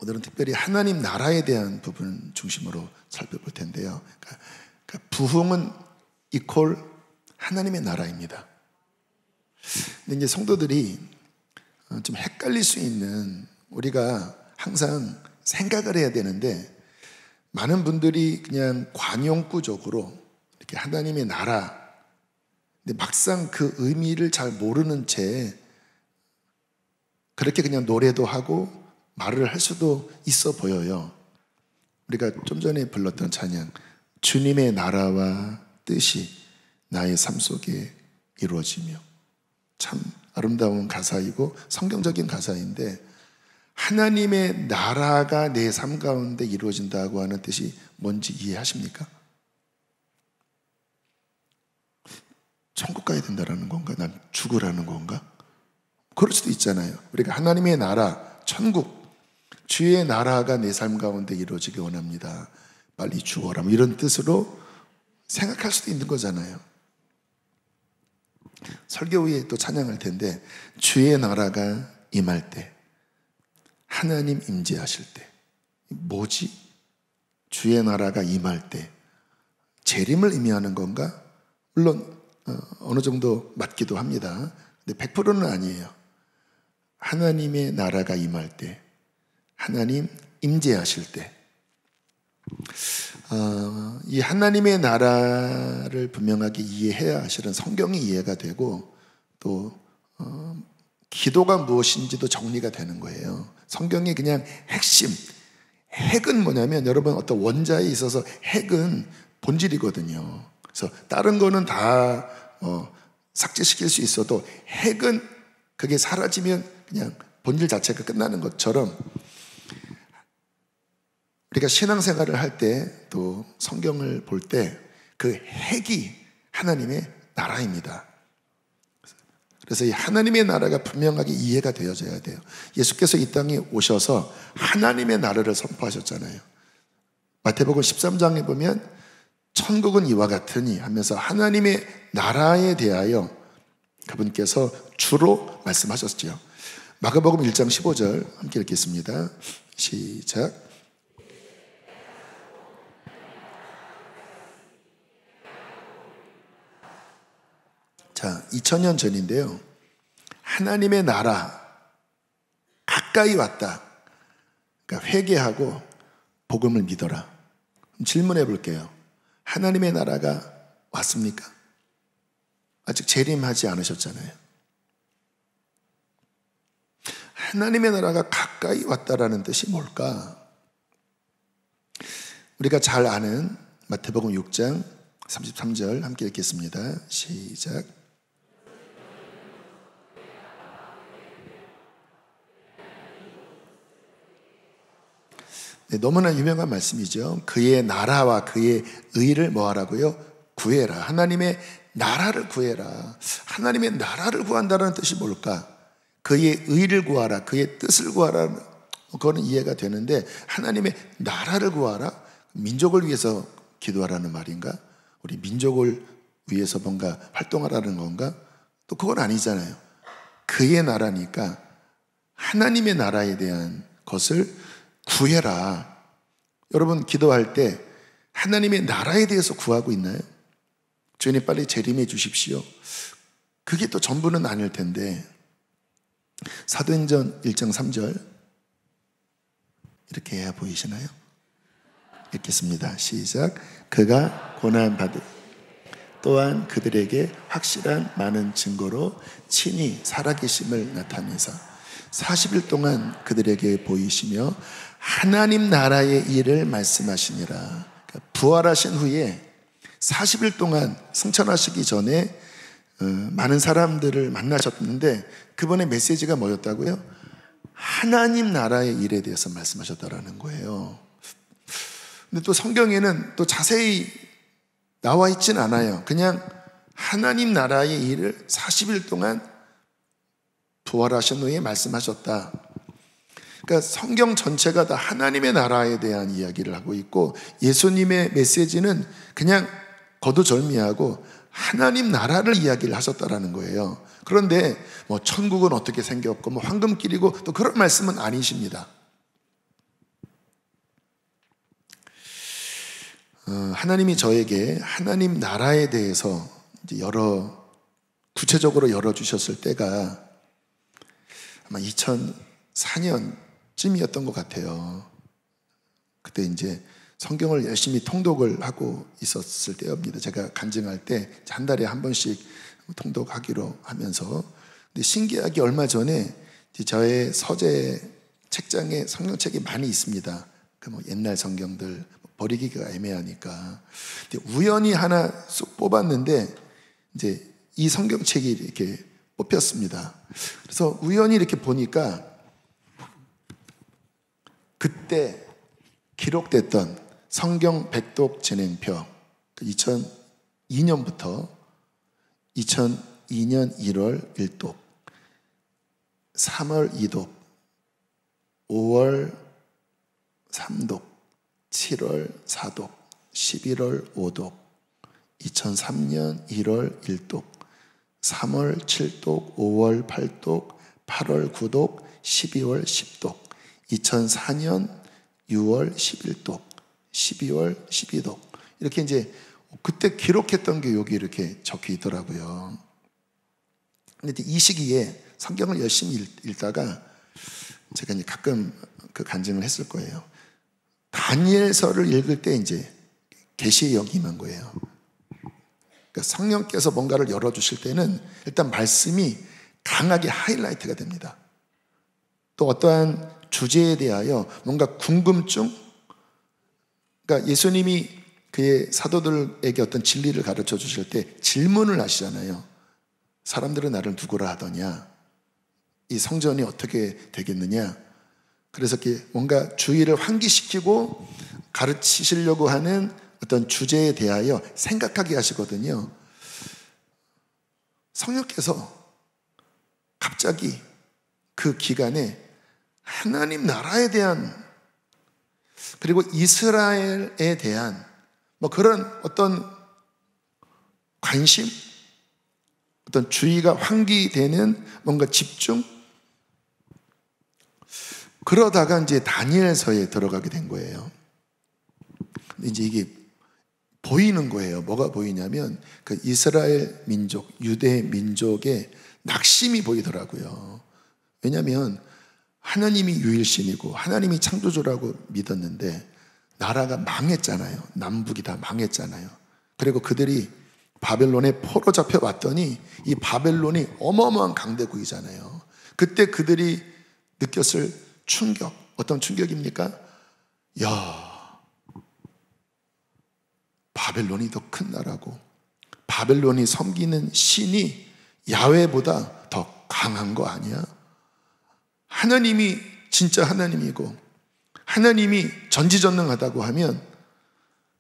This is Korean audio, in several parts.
오늘은 특별히 하나님 나라에 대한 부분 중심으로 살펴볼 텐데요. 그러니까 부흥은 이퀄 하나님의 나라입니다. 근데 이제 성도들이 좀 헷갈릴 수 있는, 우리가 항상 생각을 해야 되는데, 많은 분들이 그냥 관용구적으로 이렇게 하나님의 나라, 근데 막상 그 의미를 잘 모르는 채 그렇게 그냥 노래도 하고 말을 할 수도 있어 보여요. 우리가 좀 전에 불렀던 찬양, 주님의 나라와 뜻이 나의 삶 속에 이루어지며, 참 아름다운 가사이고 성경적인 가사인데, 하나님의 나라가 내 삶 가운데 이루어진다고 하는 뜻이 뭔지 이해하십니까? 천국 가야 된다는 건가? 난 죽으라는 건가? 그럴 수도 있잖아요. 우리가 하나님의 나라, 천국, 주의 나라가 내 삶 가운데 이루어지기 원합니다. 빨리 죽어라, 뭐 이런 뜻으로 생각할 수도 있는 거잖아요. 설교 후에 또 찬양할 텐데, 주의 나라가 임할 때, 하나님 임재하실 때. 뭐지? 주의 나라가 임할 때 재림을 의미하는 건가? 물론 어느 정도 맞기도 합니다. 근데 100%는 아니에요. 하나님의 나라가 임할 때, 하나님 임재하실 때, 이 하나님의 나라를 분명하게 이해해야 사실은 성경이 이해가 되고, 또 기도가 무엇인지도 정리가 되는 거예요. 성경의 그냥 핵심, 핵은 뭐냐면, 여러분 어떤 원자에 있어서 핵은 본질이거든요. 그래서 다른 거는 다 삭제시킬 수 있어도 핵은 그게 사라지면 그냥 본질 자체가 끝나는 것처럼, 우리가 신앙생활을 할 때, 또 성경을 볼 때 그 핵이 하나님의 나라입니다. 그래서 이 하나님의 나라가 분명하게 이해가 되어져야 돼요. 예수께서 이 땅에 오셔서 하나님의 나라를 선포하셨잖아요. 마태복음 13장에 보면 천국은 이와 같으니 하면서 하나님의 나라에 대하여 그분께서 주로 말씀하셨죠. 마가복음 1장 15절 함께 읽겠습니다. 시작. 자, 2000년 전인데요. 하나님의 나라 가까이 왔다. 그러니까 회개하고 복음을 믿어라. 질문해 볼게요. 하나님의 나라가 왔습니까? 아직 재림하지 않으셨잖아요. 하나님의 나라가 가까이 왔다라는 뜻이 뭘까? 우리가 잘 아는 마태복음 6장 33절 함께 읽겠습니다. 시작. 네, 너무나 유명한 말씀이죠. 그의 나라와 그의 의를 뭐하라고요? 구해라. 하나님의 나라를 구해라. 하나님의 나라를 구한다는 뜻이 뭘까? 그의 의를 구하라, 그의 뜻을 구하라, 그거는 이해가 되는데, 하나님의 나라를 구하라? 민족을 위해서 기도하라는 말인가? 우리 민족을 위해서 뭔가 활동하라는 건가? 또 그건 아니잖아요. 그의 나라니까 하나님의 나라에 대한 것을 구해라. 여러분 기도할 때 하나님의 나라에 대해서 구하고 있나요? 주님 빨리 재림해 주십시오. 그게 또 전부는 아닐 텐데, 사도행전 1장 3절 이렇게 해야 보이시나요? 읽겠습니다. 시작. 그가 고난받을 또한 그들에게 확실한 많은 증거로 친히 살아계심을 나타내사 40일 동안 그들에게 보이시며 하나님 나라의 일을 말씀하시니라. 그러니까 부활하신 후에 40일 동안 승천하시기 전에 많은 사람들을 만나셨는데, 그분의 메시지가 뭐였다고요? 하나님 나라의 일에 대해서 말씀하셨다라는 거예요. 근데 또 성경에는 또 자세히 나와 있진 않아요. 그냥 하나님 나라의 일을 40일 동안 부활하신 후에 말씀하셨다. 그러니까 성경 전체가 다 하나님의 나라에 대한 이야기를 하고 있고, 예수님의 메시지는 그냥 거두절미하고 하나님 나라를 이야기를 하셨다라는 거예요. 그런데 뭐 천국은 어떻게 생겼고 뭐 황금길이고 또 그런 말씀은 아니십니다. 하나님이 저에게 하나님 나라에 대해서 이제 구체적으로 열어주셨을 때가 아마 2004년쯤이었던 것 같아요. 그때 이제 성경을 열심히 통독을 하고 있었을 때입니다. 제가 간증할 때 한 달에 한 번씩 통독하기로 하면서. 근데 신기하게 얼마 전에 저의 서재 책장에 성경책이 많이 있습니다. 그 뭐 옛날 성경들 버리기가 애매하니까. 근데 우연히 하나 쏙 뽑았는데 이제 이 성경책이 이렇게 뽑혔습니다. 그래서 우연히 이렇게 보니까 그때 기록됐던 성경 백독 진행표 2002년부터 2002년 1월 1독, 3월 2독, 5월 3독, 7월 4독, 11월 5독, 2003년 1월 1독, 3월 7독, 5월 8독, 8월 9독, 12월 10독, 2004년 6월 11독, 12월 12독. 이렇게 이제 그때 기록했던 게 여기 이렇게 적혀 있더라고요. 근데 이 시기에 성경을 열심히 읽다가 제가 이제 가끔 그 간증을 했을 거예요. 다니엘서를 읽을 때 이제 계시의 영이 임한 거예요. 그러니까 성령께서 뭔가를 열어주실 때는 일단 말씀이 강하게 하이라이트가 됩니다. 또 어떠한 주제에 대하여 뭔가 궁금증, 그러니까 예수님이 그의 사도들에게 어떤 진리를 가르쳐 주실 때 질문을 하시잖아요. 사람들은 나를 누구라 하더냐? 이 성전이 어떻게 되겠느냐? 그래서 이렇게 뭔가 주의를 환기시키고 가르치시려고 하는 어떤 주제에 대하여 생각하게 하시거든요. 성령께서 갑자기 그 기간에 하나님 나라에 대한, 그리고 이스라엘에 대한 뭐 그런 어떤 관심, 어떤 주의가 환기되는 뭔가 집중, 그러다가 이제 다니엘서에 들어가게 된 거예요. 근데 이제 이게 보이는 거예요. 뭐가 보이냐면 그 이스라엘 민족, 유대 민족의 낙심이 보이더라고요. 왜냐하면 하나님이 유일신이고 하나님이 창조주라고 믿었는데 나라가 망했잖아요. 남북이 다 망했잖아요. 그리고 그들이 바벨론에 포로 잡혀왔더니 이 바벨론이 어마어마한 강대국이잖아요. 그때 그들이 느꼈을 충격, 어떤 충격입니까? 야, 바벨론이 더 큰 나라고 바벨론이 섬기는 신이 야훼보다 더 강한 거 아니야? 하나님이 진짜 하나님이고 하나님이 전지전능하다고 하면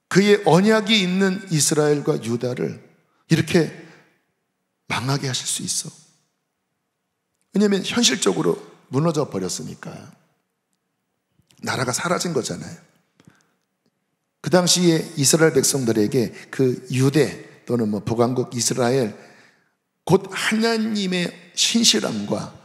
그의 언약이 있는 이스라엘과 유다를 이렇게 망하게 하실 수 있어. 왜냐하면 현실적으로 무너져 버렸으니까. 나라가 사라진 거잖아요. 그 당시에 이스라엘 백성들에게 그 유대 또는 뭐 북왕국 이스라엘, 곧 하나님의 신실함과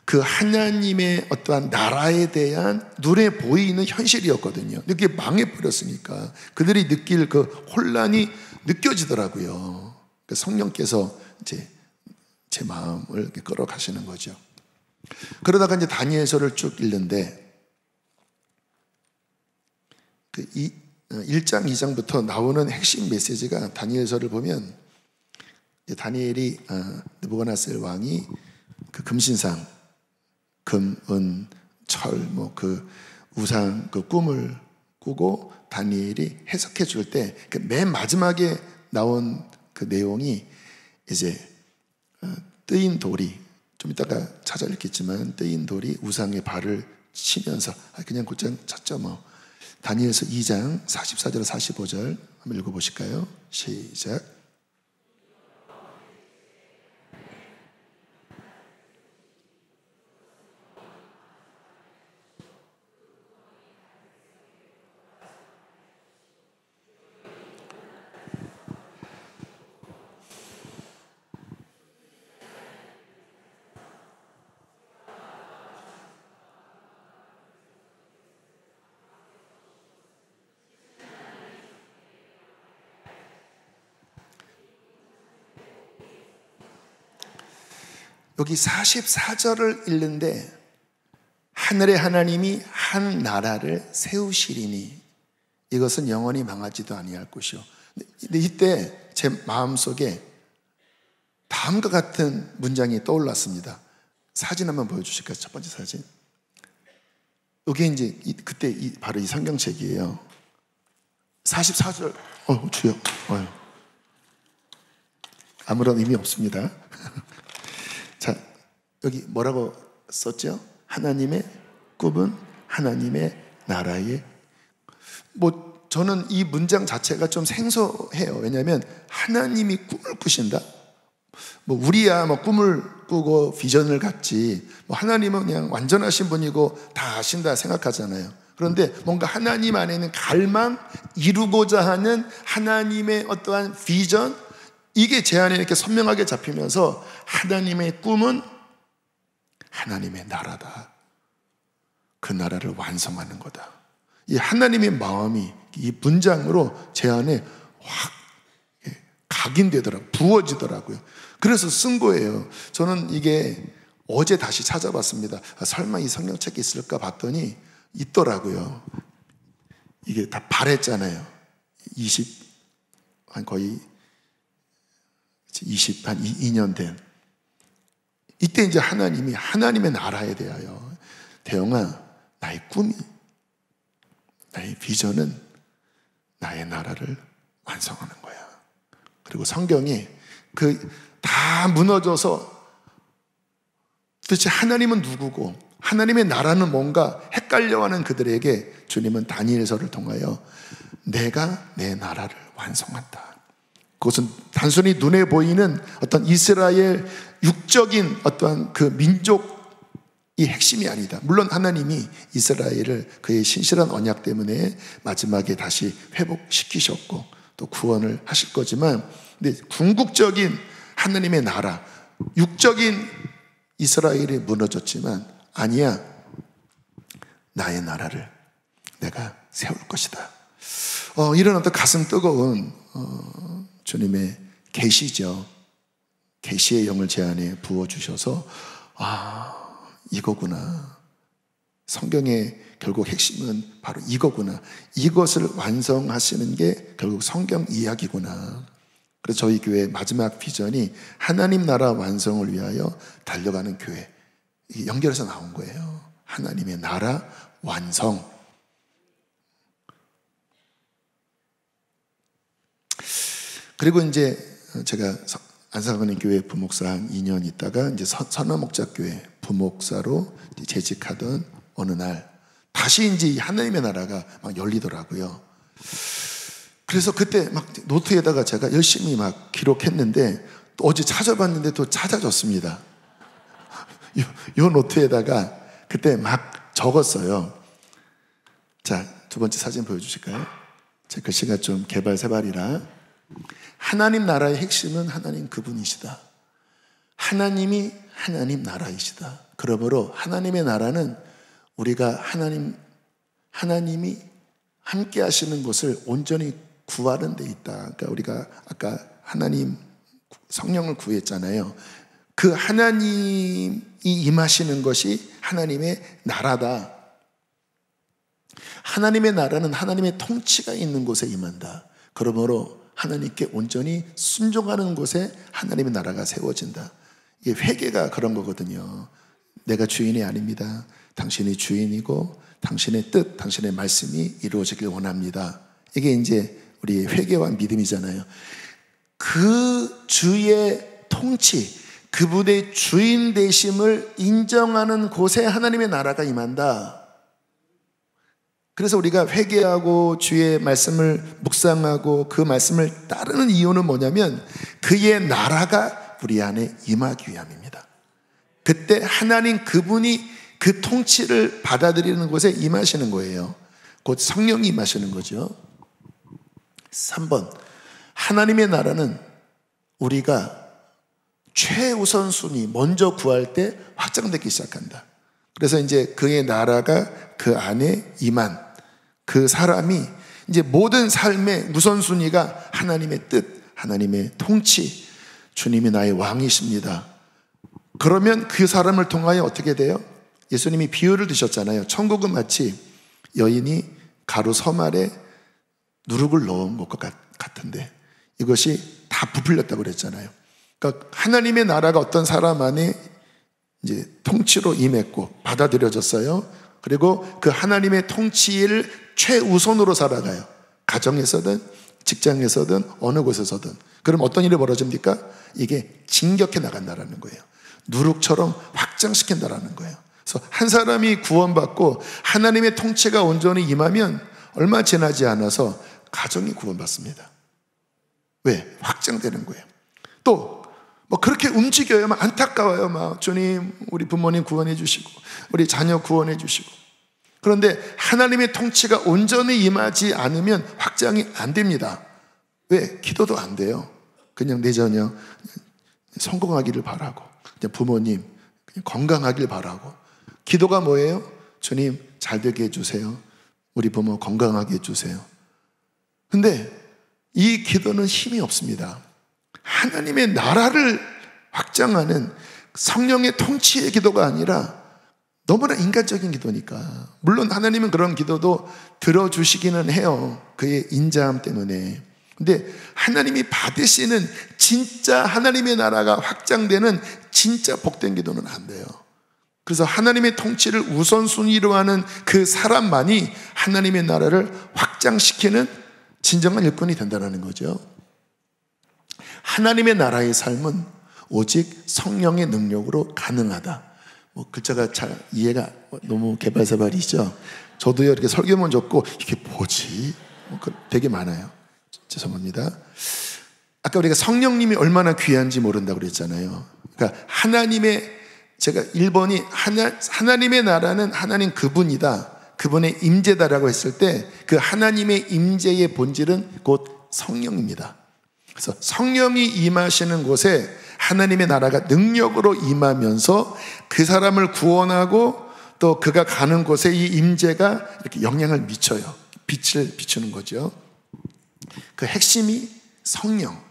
그 하나님의 어떠한 나라에 대한 눈에 보이는 현실이었거든요. 그게 망해버렸으니까 그들이 느낄 그 혼란이 느껴지더라고요. 성령께서 이제 제 마음을 이렇게 끌어가시는 거죠. 그러다가 이제 다니엘서를 쭉 읽는데 그 1장, 2장부터 나오는 핵심 메시지가, 다니엘서를 보면 다니엘이 느부갓네살 왕이 그 금신상, 금, 은, 철, 뭐 그 우상, 그 꿈을 꾸고 다니엘이 해석해 줄 때 그 맨 마지막에 나온 그 내용이 이제 뜨인 돌이, 좀 이따가 찾아 읽겠지만 뜨인 돌이 우상의 발을 치면서, 그냥 곧장 찾죠 뭐. 다니엘서 2장 44절 45절 한번 읽어보실까요? 시작. 여기 44절을 읽는데 하늘의 하나님이 한 나라를 세우시리니 이것은 영원히 망하지도 아니할 것이요. 근데 이때 제 마음속에 다음과 같은 문장이 떠올랐습니다. 사진 한번 보여주실까요? 첫 번째 사진. 이게 이제 그때 바로 이 성경책이에요. 44절. 주여. 아무런 의미 없습니다. 자, 여기 뭐라고 썼죠? 하나님의 꿈은 하나님의 나라의. 저는 이 문장 자체가 좀 생소해요. 왜냐하면 하나님이 꿈을 꾸신다? 우리야 꿈을 꾸고 비전을 갖지, 하나님은 그냥 완전하신 분이고 다 아신다 생각하잖아요. 그런데 뭔가 하나님 안에 있는 갈망, 이루고자 하는 하나님의 어떠한 비전, 이게 제 안에 이렇게 선명하게 잡히면서 하나님의 꿈은 하나님의 나라다. 그 나라를 완성하는 거다. 이 하나님의 마음이 이 문장으로 제 안에 확 각인되더라고요. 부어지더라고요. 그래서 쓴 거예요. 저는 이게 어제 다시 찾아봤습니다. 설마 이 성경책이 있을까 봤더니 있더라고요. 이게 다 발했잖아요. 거의 2년 된. 이때 이제 하나님이 하나님의 나라에 대하여 대영아, 나의 꿈이, 나의 비전은 나의 나라를 완성하는 거야. 그리고 성경이 다 무너져서 도대체 하나님은 누구고 하나님의 나라는 뭔가 헷갈려하는 그들에게 주님은 다니엘서를 통하여 내가 내 나라를 완성한다. 그것은 단순히 눈에 보이는 어떤 이스라엘 육적인 어떠한 그 민족이 핵심이 아니다. 물론 하나님이 이스라엘을 그의 신실한 언약 때문에 마지막에 다시 회복시키셨고 또 구원을 하실 거지만, 근데 궁극적인 하나님의 나라, 육적인 이스라엘이 무너졌지만 아니야, 나의 나라를 내가 세울 것이다. 이런 어떤 가슴 뜨거운 주님의 계시죠. 계시의 영을 제 안에 부어주셔서 이거구나. 성경의 결국 핵심은 바로 이거구나. 이것을 완성하시는 게 결국 성경 이야기구나. 그래서 저희 교회의 마지막 비전이 하나님 나라 완성을 위하여 달려가는 교회. 이게 연결해서 나온 거예요. 하나님의 나라 완성. 그리고 이제 제가 안산하나님 교회 부목사 한 2년 있다가 이제 선화목자교회 부목사로 재직하던 어느 날 다시 이제 하나님의 나라가 막 열리더라고요. 그래서 그때 막 노트에다가 제가 열심히 막 기록했는데 또 어제 찾아봤는데 또 찾아졌습니다. 요 노트에다가 그때 막 적었어요. 자, 두 번째 사진 보여주실까요? 제 글씨가 좀 개발세발이라. 하나님 나라의 핵심은 하나님 그분이시다. 하나님이 하나님 나라이시다. 그러므로 하나님의 나라는 우리가 하나님이 함께 하시는 것을 온전히 구하는 데 있다. 그러니까 우리가 아까 하나님 성령을 구했잖아요. 그 하나님이 임하시는 것이 하나님의 나라다. 하나님의 나라는 하나님의 통치가 있는 곳에 임한다. 그러므로 하나님께 온전히 순종하는 곳에 하나님의 나라가 세워진다. 이게 회개가 그런 거거든요. 내가 주인이 아닙니다. 당신이 주인이고 당신의 뜻, 당신의 말씀이 이루어지길 원합니다. 이게 이제 우리의 회개와 믿음이잖아요. 그 주의 통치, 그분의 주인 되심을 인정하는 곳에 하나님의 나라가 임한다. 그래서 우리가 회개하고 주의 말씀을 묵상하고 그 말씀을 따르는 이유는 뭐냐면 그의 나라가 우리 안에 임하기 위함입니다. 그때 하나님 그분이 그 통치를 받아들이는 곳에 임하시는 거예요. 곧 성령이 임하시는 거죠. 3번, 하나님의 나라는 우리가 최우선순위 먼저 구할 때 확장되기 시작한다. 그래서 이제 그의 나라가 그 안에 임한 그 사람이 이제 모든 삶의 우선순위가 하나님의 뜻, 하나님의 통치, 주님이 나의 왕이십니다. 그러면 그 사람을 통하여 어떻게 돼요? 예수님이 비유를 드셨잖아요. 천국은 마치 여인이 가루 섬 아래 누룩을 넣은 것과 같은데 이것이 다 부풀렸다고 그랬잖아요. 그러니까 하나님의 나라가 어떤 사람 안에 이제 통치로 임했고 받아들여졌어요. 그리고 그 하나님의 통치를 최우선으로 살아가요. 가정에서든 직장에서든 어느 곳에서든. 그럼 어떤 일이 벌어집니까? 이게 진격해 나간다라는 거예요. 누룩처럼 확장시킨다라는 거예요. 그래서 한 사람이 구원받고 하나님의 통치가 온전히 임하면 얼마 지나지 않아서 가정이 구원받습니다. 왜? 확장되는 거예요. 또 뭐 그렇게 움직여요. 막 안타까워요. 막 주님, 우리 부모님 구원해 주시고 우리 자녀 구원해 주시고. 그런데 하나님의 통치가 온전히 임하지 않으면 확장이 안 됩니다. 왜? 기도도 안 돼요. 그냥 내 자녀 성공하기를 바라고, 그냥 부모님 그냥 건강하길 바라고. 기도가 뭐예요? 주님 잘 되게 해주세요. 우리 부모 건강하게 해주세요. 근데 이 기도는 힘이 없습니다. 하나님의 나라를 확장하는 성령의 통치의 기도가 아니라 너무나 인간적인 기도니까. 물론 하나님은 그런 기도도 들어주시기는 해요. 그의 인자함 때문에. 근데 하나님이 받으시는 진짜 하나님의 나라가 확장되는 진짜 복된 기도는 안 돼요. 그래서 하나님의 통치를 우선순위로 하는 그 사람만이 하나님의 나라를 확장시키는 진정한 일꾼이 된다는 거죠. 하나님의 나라의 삶은 오직 성령의 능력으로 가능하다. 뭐 글자가 잘 이해가 너무 개발사발이죠. 저도요 이렇게 설교만 적고 이게 뭐지? 되게 많아요. 죄송합니다. 아까 우리가 성령님이 얼마나 귀한지 모른다고 그랬잖아요. 그러니까 제가 1번이 하나님의 나라는 하나님 그분이다, 그분의 임재다라고 했을 때 그 하나님의 임재의 본질은 곧 성령입니다. 그래서 성령이 임하시는 곳에 하나님의 나라가 능력으로 임하면서 그 사람을 구원하고 또 그가 가는 곳에 이 임재가 이렇게 영향을 미쳐요. 빛을 비추는 거죠. 그 핵심이 성령.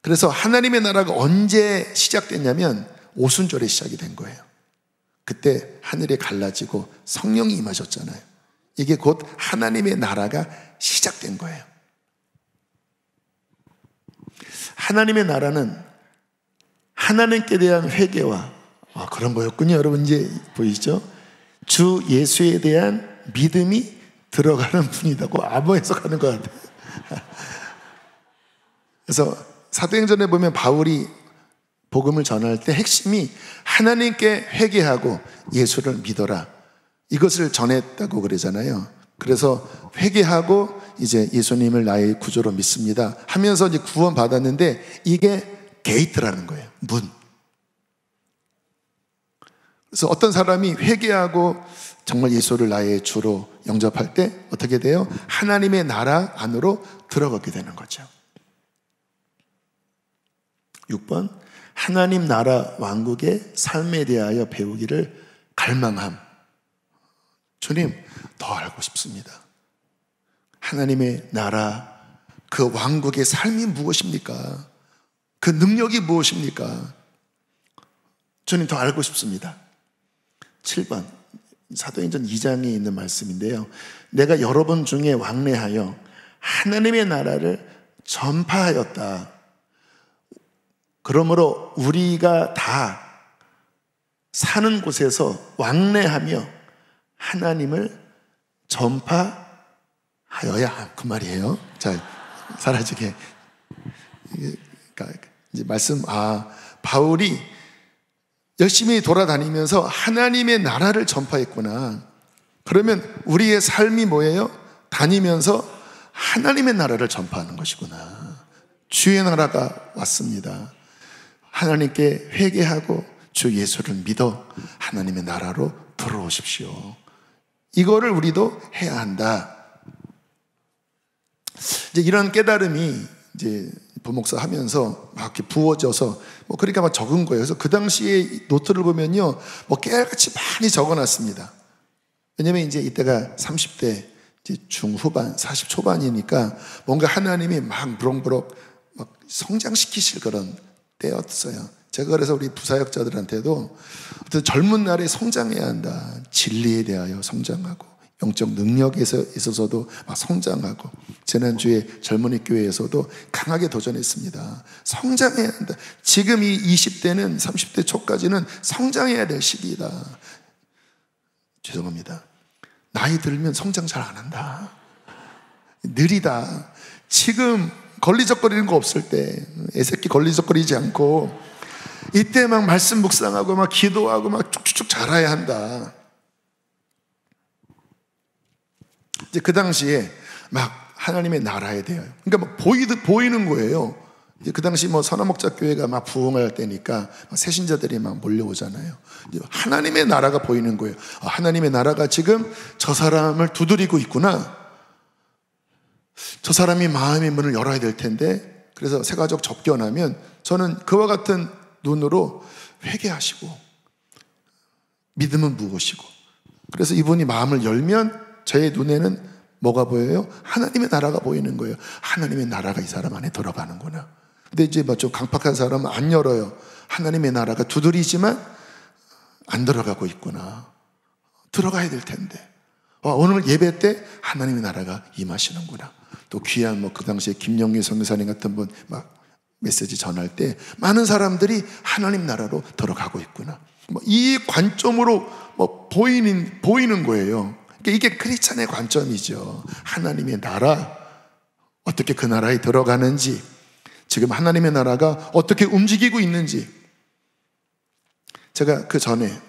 그래서 하나님의 나라가 언제 시작됐냐면 오순절에 시작이 된 거예요. 그때 하늘이 갈라지고 성령이 임하셨잖아요. 이게 곧 하나님의 나라가 시작된 거예요. 하나님의 나라는 하나님께 대한 회개와 그런 거였군요. 여러분 이제 보이시죠? 주 예수에 대한 믿음이 들어가는 분이다고 아무 해석하는 것 같아요. 그래서 사도행전에 보면 바울이 복음을 전할 때 핵심이 하나님께 회개하고 예수를 믿어라, 이것을 전했다고 그러잖아요. 그래서 회개하고 이제 예수님을 나의 구주로 믿습니다 하면서 이제 구원 받았는데 이게 게이트라는 거예요. 문. 그래서 어떤 사람이 회개하고 정말 예수를 나의 주로 영접할 때 어떻게 돼요? 하나님의 나라 안으로 들어가게 되는 거죠. 6번, 하나님 나라 왕국의 삶에 대하여 배우기를 갈망함. 주님, 더 알고 싶습니다. 하나님의 나라, 그 왕국의 삶이 무엇입니까? 그 능력이 무엇입니까? 주님, 더 알고 싶습니다. 7번, 사도행전 2장에 있는 말씀인데요. 내가 여러 번 중에 왕래하여 하나님의 나라를 전파하였다. 그러므로 우리가 다 사는 곳에서 왕래하며 하나님을 전파하여야 함. 그 말이에요. 자, 사라지게. 그러니까 이제 바울이 열심히 돌아다니면서 하나님의 나라를 전파했구나. 그러면 우리의 삶이 뭐예요? 다니면서 하나님의 나라를 전파하는 것이구나. 주의 나라가 왔습니다. 하나님께 회개하고 주 예수를 믿어 하나님의 나라로 들어오십시오. 이거를 우리도 해야 한다. 이제 이런 깨달음이 이제 부목사 하면서 막 이렇게 부어져서 그러니까 막 적은 거예요. 그래서 그 당시에 노트를 보면요, 깨알같이 많이 적어놨습니다. 왜냐면 이제 이때가 30대 이제 중후반, 40 초반이니까 뭔가 하나님이 막 무럭무럭 막 성장시키실 그런 때였어요. 제가 그래서 우리 부사역자들한테도 어떤 젊은 날에 성장해야 한다. 진리에 대하여 성장하고 영적 능력에 있어서도 막 성장하고, 지난주에 젊은이 교회에서도 강하게 도전했습니다. 성장해야 한다. 지금 이 20대는 30대 초까지는 성장해야 될 시기이다. 죄송합니다. 나이 들면 성장 잘 안 한다. 느리다. 지금 걸리적거리는 거 없을 때, 애새끼 걸리적거리지 않고 이때 막 말씀 묵상하고 막 기도하고 막 쭉쭉쭉 자라야 한다. 이제 그 당시에 막 하나님의 나라에 대하여, 그러니까 막 보이는 거예요. 이제 그 당시 뭐 선화목자 교회가 막 부흥할 때니까 새신자들이 막 몰려오잖아요. 이제 하나님의 나라가 보이는 거예요. 하나님의 나라가 지금 저 사람을 두드리고 있구나. 저 사람이 마음의 문을 열어야 될 텐데. 그래서 새가족 접견하면 저는 그와 같은 눈으로 회개하시고 믿음은 무엇이고, 그래서 이분이 마음을 열면 저의 눈에는 뭐가 보여요? 하나님의 나라가 보이는 거예요. 하나님의 나라가 이 사람 안에 들어가는구나. 근데 이제 뭐 좀 강팍한 사람은 안 열어요. 하나님의 나라가 두드리지만 안 들어가고 있구나. 들어가야 될 텐데. 오늘 예배 때 하나님의 나라가 임하시는구나. 또 귀한 뭐 그 당시에 김영희 선교사님 같은 분 막 메시지 전할 때 많은 사람들이 하나님 나라로 들어가고 있구나. 뭐 이 관점으로 뭐 보이는 거예요. 이게 크리스찬의 관점이죠. 하나님의 나라, 어떻게 그 나라에 들어가는지, 지금 하나님의 나라가 어떻게 움직이고 있는지. 제가 그 전에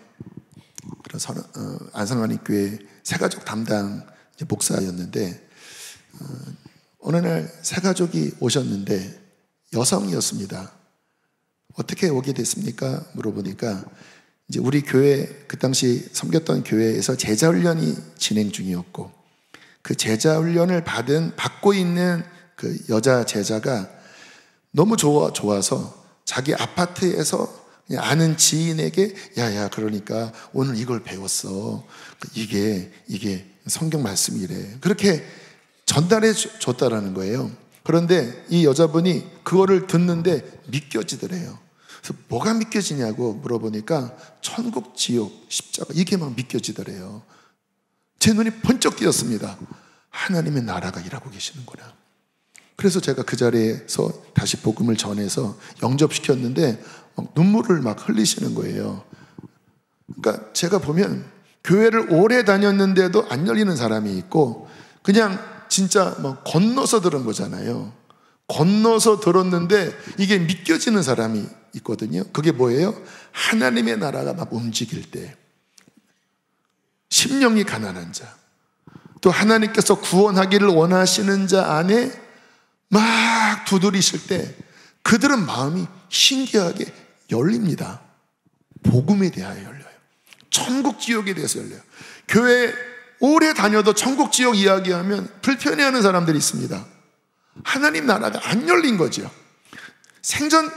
안성환입교회 새가족 담당 목사였는데, 어느 날 새가족이 오셨는데 여성이었습니다. 어떻게 오게 됐습니까? 물어보니까 이제 우리 교회, 그 당시 섬겼던 교회에서 제자훈련이 진행 중이었고, 그 제자훈련을 받고 있는 그 여자 제자가 너무 좋아서 자기 아파트에서 그냥 아는 지인에게 야야, 그러니까 오늘 이걸 배웠어. 이게 성경 말씀이래. 그렇게 전달해 줬다라는 거예요. 그런데 이 여자분이 그거를 듣는데 믿겨지더래요. 그래서 뭐가 믿겨지냐고 물어보니까 천국, 지옥, 십자가, 이게 막 믿겨지더래요. 제 눈이 번쩍 띄었습니다. 하나님의 나라가 일하고 계시는구나. 그래서 제가 그 자리에서 다시 복음을 전해서 영접시켰는데 눈물을 막 흘리시는 거예요. 그러니까 제가 보면 교회를 오래 다녔는데도 안 열리는 사람이 있고, 그냥 진짜 뭐 건너서 들은 거잖아요. 건너서 들었는데 이게 믿겨지는 사람이 있거든요. 그게 뭐예요? 하나님의 나라가 막 움직일 때, 심령이 가난한 자, 또 하나님께서 구원하기를 원하시는 자 안에 막 두드리실 때 그들은 마음이 신기하게 열립니다. 복음에 대하여 열려요. 천국, 지옥에 대해서 열려요. 교회 오래 다녀도 천국, 지옥 이야기하면 불편해하는 사람들이 있습니다. 하나님 나라가 안 열린 거죠. 생전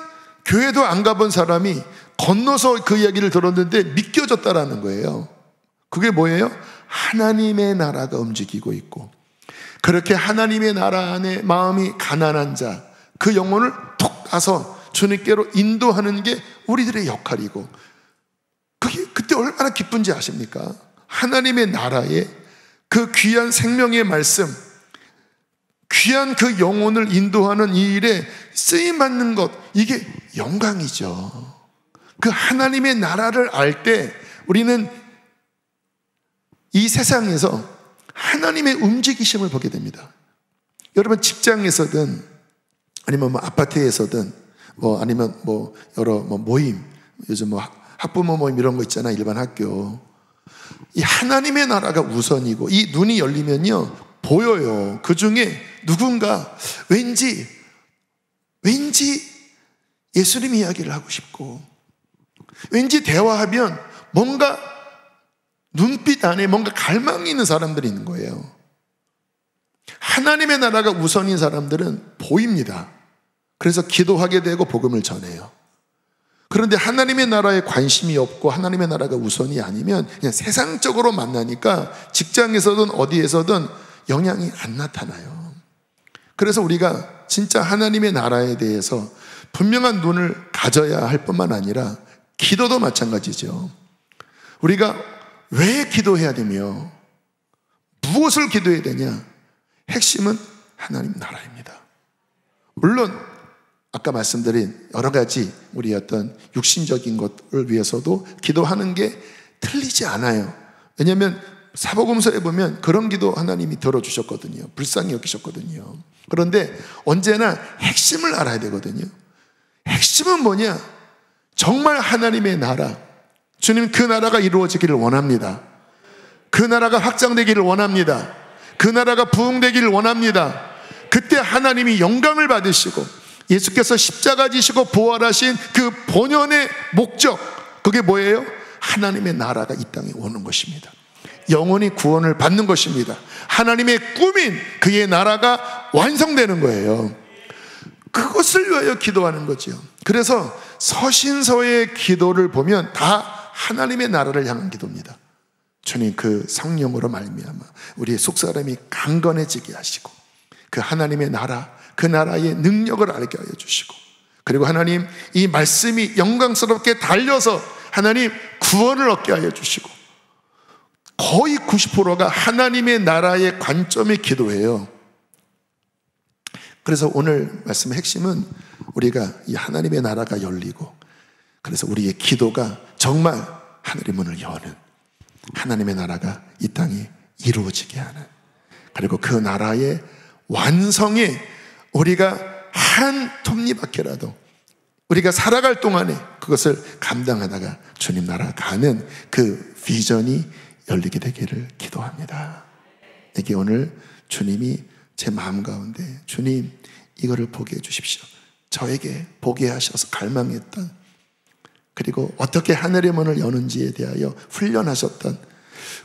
교회도 안 가본 사람이 건너서 그 이야기를 들었는데 믿겨졌다라는 거예요. 그게 뭐예요? 하나님의 나라가 움직이고 있고, 그렇게 하나님의 나라 안에 마음이 가난한 자, 그 영혼을 톡 가서 주님께로 인도하는 게 우리들의 역할이고, 그게 그때 얼마나 기쁜지 아십니까? 하나님의 나라에 그 귀한 생명의 말씀, 귀한 그 영혼을 인도하는 이 일에 쓰임받는 것, 이게 영광이죠. 그 하나님의 나라를 알 때 우리는 이 세상에서 하나님의 움직이심을 보게 됩니다. 여러분 직장에서든 아니면 뭐 아파트에서든 뭐 아니면 뭐 여러 뭐 모임, 요즘 뭐 학부모 모임 이런 거 있잖아, 일반 학교. 이 하나님의 나라가 우선이고 이 눈이 열리면요 보여요. 그 중에 누군가 왠지 예수님 이야기를 하고 싶고, 왠지 대화하면 뭔가 눈빛 안에 뭔가 갈망이 있는 사람들이 있는 거예요. 하나님의 나라가 우선인 사람들은 보입니다. 그래서 기도하게 되고 복음을 전해요. 그런데 하나님의 나라에 관심이 없고 하나님의 나라가 우선이 아니면 그냥 세상적으로 만나니까 직장에서든 어디에서든 영향이 안 나타나요. 그래서 우리가 진짜 하나님의 나라에 대해서 분명한 눈을 가져야 할 뿐만 아니라 기도도 마찬가지죠. 우리가 왜 기도해야 되며 무엇을 기도해야 되냐? 핵심은 하나님 나라입니다. 물론 아까 말씀드린 여러 가지 우리 어떤 육신적인 것을 위해서도 기도하는 게 틀리지 않아요. 왜냐하면 사복음서에 보면 그런 기도 하나님이 들어주셨거든요. 불쌍히 여기셨거든요. 그런데 언제나 핵심을 알아야 되거든요. 핵심은 뭐냐? 정말 하나님의 나라, 주님 그 나라가 이루어지기를 원합니다. 그 나라가 확장되기를 원합니다. 그 나라가 부흥되기를 원합니다. 그때 하나님이 영광을 받으시고 예수께서 십자가 지시고 부활하신 그 본연의 목적, 그게 뭐예요? 하나님의 나라가 이 땅에 오는 것입니다. 영원히 구원을 받는 것입니다. 하나님의 꿈인 그의 나라가 완성되는 거예요. 그것을 위하여 기도하는 거죠. 그래서 서신서의 기도를 보면 다 하나님의 나라를 향한 기도입니다. 주님 그 성령으로 말미암아 우리의 속사람이 강건해지게 하시고 그 하나님의 나라, 그 나라의 능력을 알게 하여 주시고, 그리고 하나님 이 말씀이 영광스럽게 달려서 하나님 구원을 얻게 하여 주시고, 거의 90%가 하나님의 나라의 관점의 기도예요. 그래서 오늘 말씀의 핵심은 우리가 이 하나님의 나라가 열리고, 그래서 우리의 기도가 정말 하늘의 문을 여는 하나님의 나라가 이 땅에 이루어지게 하는, 그리고 그 나라의 완성에 우리가 한 톱니바퀴라도 우리가 살아갈 동안에 그것을 감당하다가 주님 나라 가는 그 비전이 열리게 되기를 기도합니다. 이게 오늘 주님이 제 마음 가운데, 주님 이거를 보게 해주십시오. 저에게 보게 하셔서 갈망했던, 그리고 어떻게 하늘의 문을 여는지에 대하여 훈련하셨던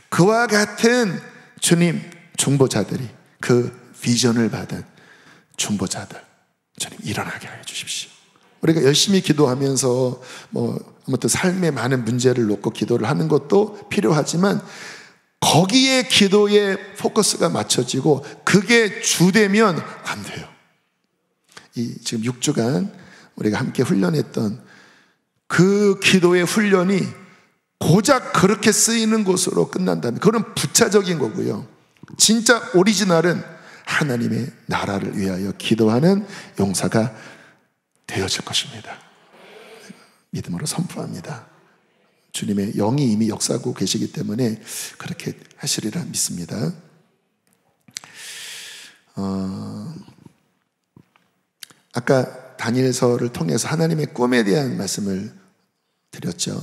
그와 같은 주님 중보자들이, 그 비전을 받은 중보자들, 주님 일어나게 하여 주십시오. 우리가 열심히 기도하면서 아무튼 삶의 많은 문제를 놓고 기도를 하는 것도 필요하지만, 거기에 기도의 포커스가 맞춰지고 그게 주되면 안 돼요. 지금 6주간 우리가 함께 훈련했던 그 기도의 훈련이 고작 그렇게 쓰이는 것으로 끝난다면 그건 부차적인 거고요. 진짜 오리지널은 하나님의 나라를 위하여 기도하는 용사가 되어질 것입니다. 믿음으로 선포합니다. 주님의 영이 이미 역사하고 계시기 때문에 그렇게 하시리라 믿습니다. 아까 다니엘서를 통해서 하나님의 꿈에 대한 말씀을 드렸죠.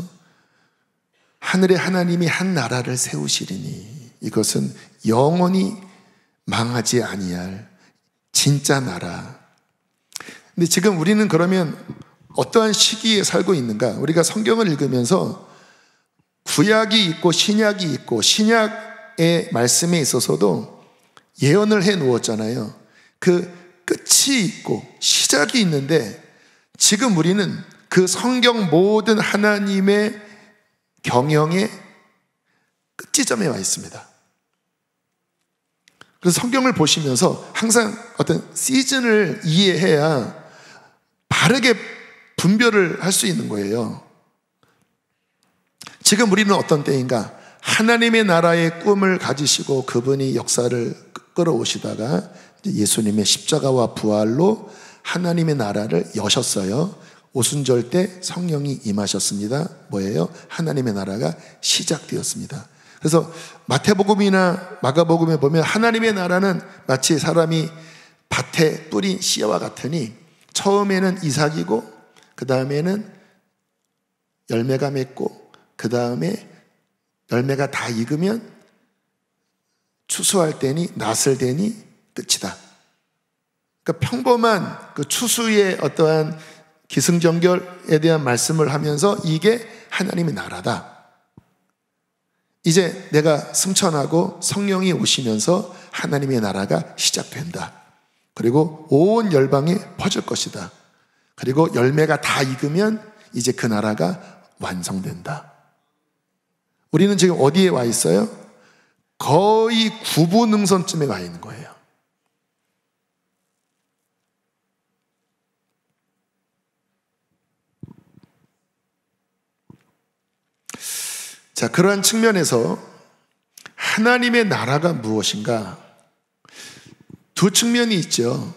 하늘의 하나님이 한 나라를 세우시리니 이것은 영원히 망하지 아니할 진짜 나라. 근데 지금 우리는 그러면 어떠한 시기에 살고 있는가? 우리가 성경을 읽으면서 구약이 있고 신약이 있고, 신약의 말씀에 있어서도 예언을 해 놓았잖아요. 그 끝이 있고 시작이 있는데, 지금 우리는 그 성경 모든 하나님의 경영의 끝지점에 와 있습니다. 그래서 성경을 보시면서 항상 어떤 시즌을 이해해야 바르게 분별을 할 수 있는 거예요. 지금 우리는 어떤 때인가? 하나님의 나라의 꿈을 가지시고 그분이 역사를 끌어오시다가 예수님의 십자가와 부활로 하나님의 나라를 여셨어요. 오순절 때 성령이 임하셨습니다. 뭐예요? 하나님의 나라가 시작되었습니다. 그래서 마태복음이나 마가복음에 보면 하나님의 나라는 마치 사람이 밭에 뿌린 씨와 같으니 처음에는 이삭이고, 그 다음에는 열매가 맺고, 그 다음에 열매가 다 익으면 추수할 때니 낫을 되니 끝이다. 그러니까 평범한 그 추수의 어떠한 기승전결에 대한 말씀을 하면서 이게 하나님의 나라다. 이제 내가 승천하고 성령이 오시면서 하나님의 나라가 시작된다. 그리고 온 열방에 퍼질 것이다. 그리고 열매가 다 익으면 이제 그 나라가 완성된다. 우리는 지금 어디에 와 있어요? 거의 구보능선쯤에 와 있는 거예요. 자, 그러한 측면에서 하나님의 나라가 무엇인가? 두 측면이 있죠.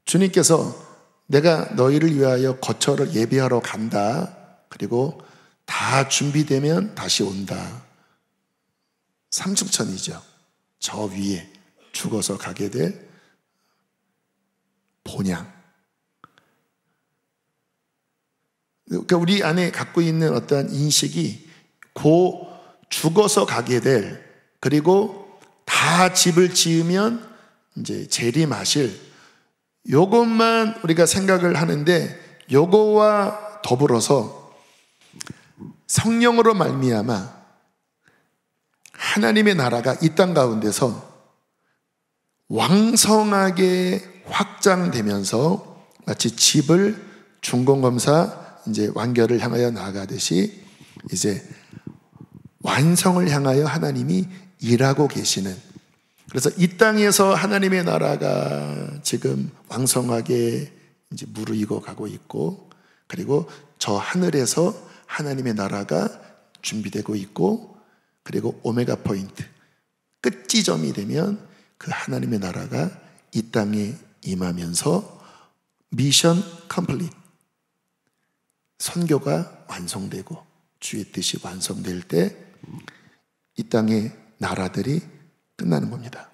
주님께서 내가 너희를 위하여 거처를 예비하러 간다. 그리고 다 준비되면 다시 온다. 삼층천이죠. 저 위에 죽어서 가게 될 본향. 그러니까 우리 안에 갖고 있는 어떠한 인식이 고 죽어서 가게 될, 그리고 다 집을 지으면 이제 재림하실, 요것만 우리가 생각을 하는데, 요거와 더불어서 성령으로 말미암아 하나님의 나라가 이 땅 가운데서 왕성하게 확장되면서 마치 집을 준공검사 이제 완결을 향하여 나아가듯이 이제 완성을 향하여 하나님이 일하고 계시는, 그래서 이 땅에서 하나님의 나라가 지금 왕성하게 이제 무르익어 가고 있고, 그리고 저 하늘에서 하나님의 나라가 준비되고 있고, 그리고 오메가 포인트, 끝 지점이 되면 그 하나님의 나라가 이 땅에 임하면서 미션 컴플릿, 선교가 완성되고 주의 뜻이 완성될 때 이 땅의 나라들이 끝나는 겁니다.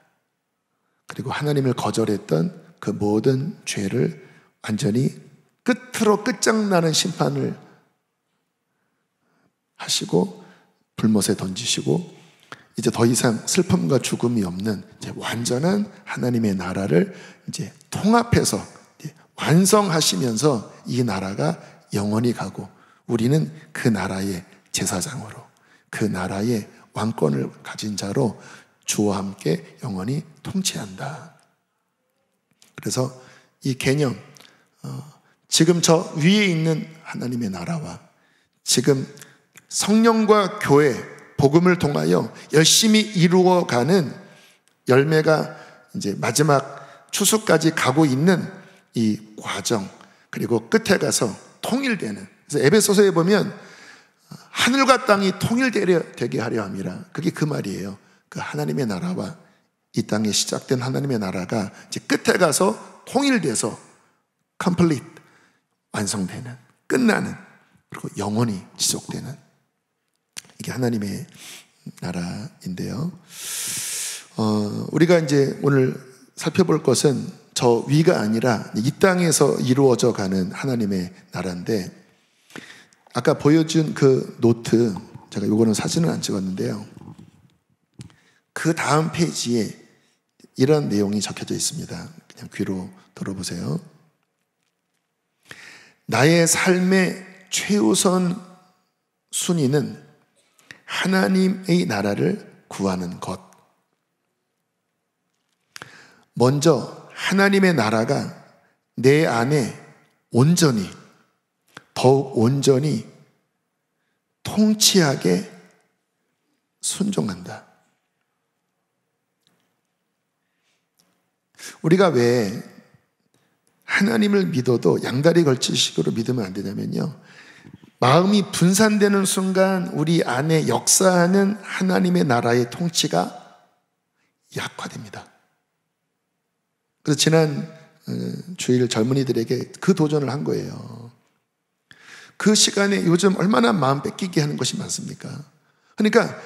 그리고 하나님을 거절했던 그 모든 죄를 완전히 끝으로 끝장나는 심판을 하시고 불못에 던지시고, 이제 더 이상 슬픔과 죽음이 없는 이제 완전한 하나님의 나라를 이제 통합해서 이제 완성하시면서 이 나라가 영원히 가고, 우리는 그 나라의 제사장으로, 그 나라의 왕권을 가진 자로 주와 함께 영원히 통치한다. 그래서 이 개념, 지금 저 위에 있는 하나님의 나라와 지금 성령과 교회, 복음을 통하여 열심히 이루어가는 열매가 이제 마지막 추수까지 가고 있는 이 과정, 그리고 끝에 가서 통일되는, 그래서 에베소서에 보면 하늘과 땅이 통일되게 하려 함이라, 그게 그 말이에요. 그 하나님의 나라와 이 땅에 시작된 하나님의 나라가 이제 끝에 가서 통일돼서 컴플릿, 완성되는, 끝나는, 그리고 영원히 지속되는, 이게 하나님의 나라인데요. 우리가 이제 오늘 살펴볼 것은 저 위가 아니라 이 땅에서 이루어져 가는 하나님의 나라인데, 아까 보여준 그 노트, 제가 요거는 사진은 안 찍었는데요, 그 다음 페이지에 이런 내용이 적혀져 있습니다. 그냥 귀로 들어보세요. 나의 삶의 최우선 순위는 하나님의 나라를 구하는 것. 먼저 하나님의 나라가 내 안에 온전히, 더욱 온전히 통치하게 순종한다. 우리가 왜 하나님을 믿어도 양다리 걸치식으로 믿으면 안 되냐면요, 마음이 분산되는 순간 우리 안에 역사하는 하나님의 나라의 통치가 약화됩니다. 그래서 지난 주일 젊은이들에게 그 도전을 한 거예요. 그 시간에 요즘 얼마나 마음 뺏기게 하는 것이 많습니까? 그러니까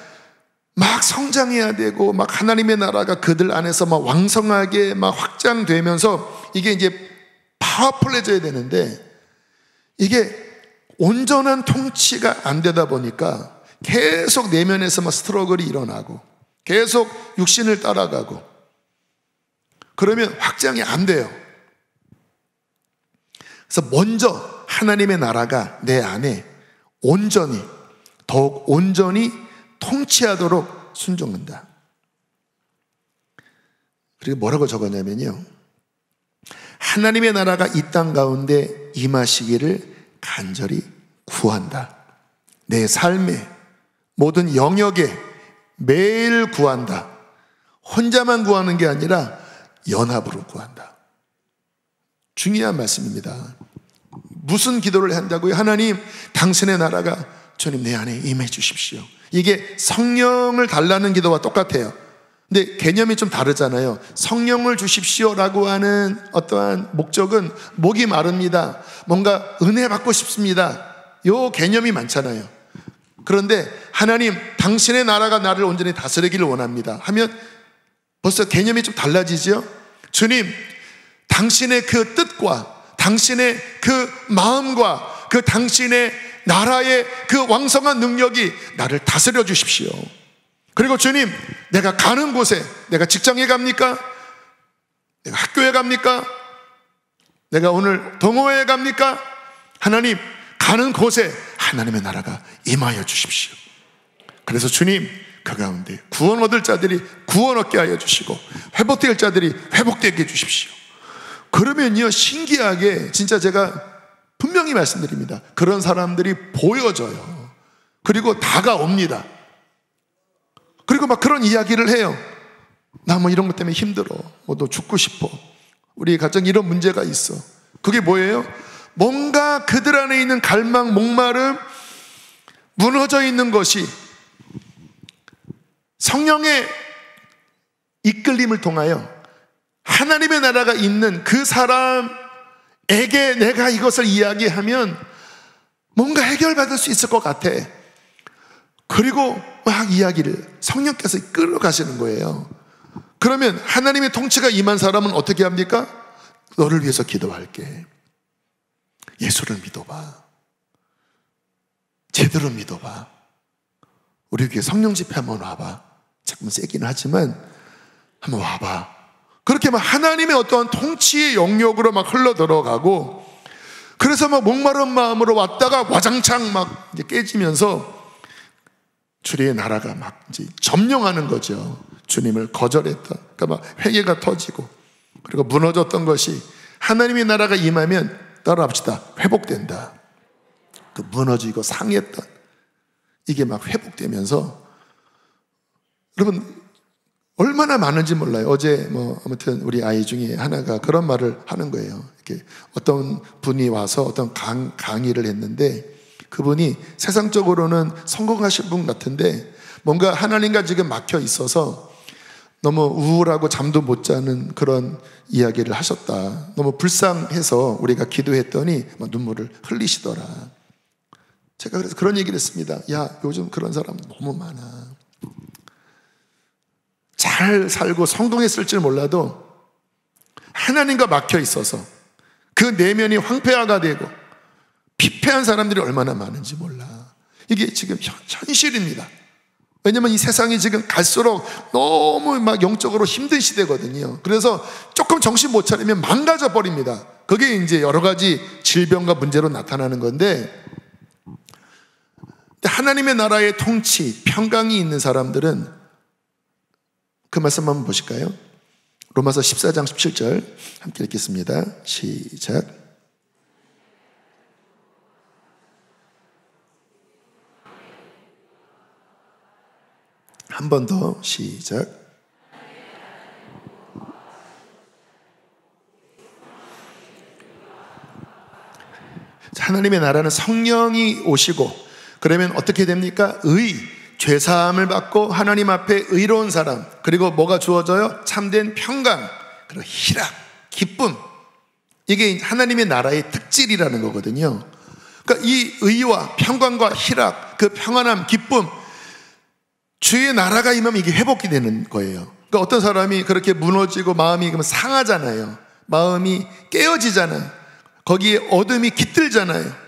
막 성장해야 되고, 막 하나님의 나라가 그들 안에서 막 왕성하게 막 확장되면서 이게 이제 파워풀해져야 되는데, 이게 온전한 통치가 안 되다 보니까 계속 내면에서 막 스트러글이 일어나고, 계속 육신을 따라가고, 그러면 확장이 안 돼요. 그래서 먼저 하나님의 나라가 내 안에 온전히, 더욱 온전히 통치하도록 순종한다. 그리고 뭐라고 적었냐면요, 하나님의 나라가 이 땅 가운데 임하시기를 간절히 구한다. 내 삶의 모든 영역에 매일 구한다. 혼자만 구하는 게 아니라 연합으로 구한다. 중요한 말씀입니다. 무슨 기도를 한다고요? 하나님, 당신의 나라가 주님 내 안에 임해 주십시오. 이게 성령을 달라는 기도와 똑같아요. 근데 개념이 좀 다르잖아요. 성령을 주십시오라고 하는 어떠한 목적은 목이 마릅니다, 뭔가 은혜 받고 싶습니다, 요 개념이 많잖아요. 그런데 하나님 당신의 나라가 나를 온전히 다스리기를 원합니다 하면 벌써 개념이 좀 달라지죠. 주님 당신의 그 뜻과 당신의 그 마음과 그 당신의 나라의 그 왕성한 능력이 나를 다스려 주십시오. 그리고 주님 내가 가는 곳에, 내가 직장에 갑니까? 내가 학교에 갑니까? 내가 오늘 동호회에 갑니까? 하나님 가는 곳에 하나님의 나라가 임하여 주십시오. 그래서 주님 그 가운데 구원 얻을 자들이 구원 얻게 하여 주시고 회복될 자들이 회복되게 해 주십시오. 그러면요 신기하게 진짜 제가 분명히 말씀드립니다. 그런 사람들이 보여져요. 그리고 다가옵니다. 그리고 막 그런 이야기를 해요. 나 뭐 이런 것 때문에 힘들어, 뭐 너 죽고 싶어, 우리 가정 이런 문제가 있어. 그게 뭐예요? 뭔가 그들 안에 있는 갈망, 목마름, 무너져 있는 것이 성령의 이끌림을 통하여 하나님의 나라가 있는 그 사람에게 내가 이것을 이야기하면 뭔가 해결받을 수 있을 것 같아. 그리고 막 이야기를 성령께서 끌어가시는 거예요. 그러면 하나님의 통치가 임한 사람은 어떻게 합니까? 너를 위해서 기도할게, 예수를 믿어봐, 제대로 믿어봐, 우리 교회 성령 집회 한번 와봐. 조금 세긴 하지만 한번 와봐. 그렇게 막 하나님의 어떠한 통치의 영역으로 막 흘러 들어가고, 그래서 막 목마른 마음으로 왔다가 와장창 막 이제 깨지면서 주님의 나라가 막 이제 점령하는 거죠. 주님을 거절했다, 그러니까 막 회개가 터지고, 그리고 무너졌던 것이 하나님의 나라가 임하면 따라합시다, 회복된다. 그 무너지고 상했던 이게 막 회복되면서, 여러분 얼마나 많은지 몰라요. 어제 뭐 아무튼 우리 아이 중에 하나가 그런 말을 하는 거예요. 이렇게 어떤 분이 와서 어떤 강의를 했는데, 그분이 세상적으로는 성공하신 분 같은데 뭔가 하나님과 지금 막혀 있어서 너무 우울하고 잠도 못 자는 그런 이야기를 하셨다. 너무 불쌍해서 우리가 기도했더니 막 눈물을 흘리시더라. 제가 그래서 그런 얘기를 했습니다. 야, 요즘 그런 사람 너무 많아. 잘 살고 성공했을지 몰라도 하나님과 막혀 있어서 그 내면이 황폐화가 되고 피폐한 사람들이 얼마나 많은지 몰라. 이게 지금 현실입니다. 왜냐면 이 세상이 지금 갈수록 너무 막 영적으로 힘든 시대거든요. 그래서 조금 정신 못 차리면 망가져 버립니다. 그게 이제 여러 가지 질병과 문제로 나타나는 건데, 하나님의 나라의 통치, 평강이 있는 사람들은 그 말씀 한번 보실까요? 로마서 14장 17절 함께 읽겠습니다. 시작. 한 번 더 시작. 하나님의 나라는 성령이 오시고, 그러면 어떻게 됩니까? 죄사함을 받고 하나님 앞에 의로운 사람, 그리고 뭐가 주어져요? 참된 평강, 그리고 희락, 기쁨. 이게 하나님의 나라의 특질이라는 거거든요. 그러니까 이 의와 평강과 희락, 그 평안함, 기쁨, 주의 나라가 임하면 이게 회복이 되는 거예요. 그러니까 어떤 사람이 그렇게 무너지고 마음이 상하잖아요. 마음이 깨어지잖아요. 거기에 어둠이 깃들잖아요.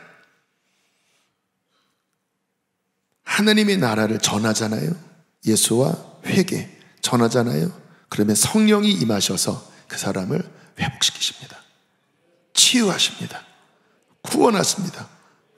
하나님의 나라를 전하잖아요. 예수와 회개 전하잖아요. 그러면 성령이 임하셔서 그 사람을 회복시키십니다. 치유하십니다. 구원하십니다.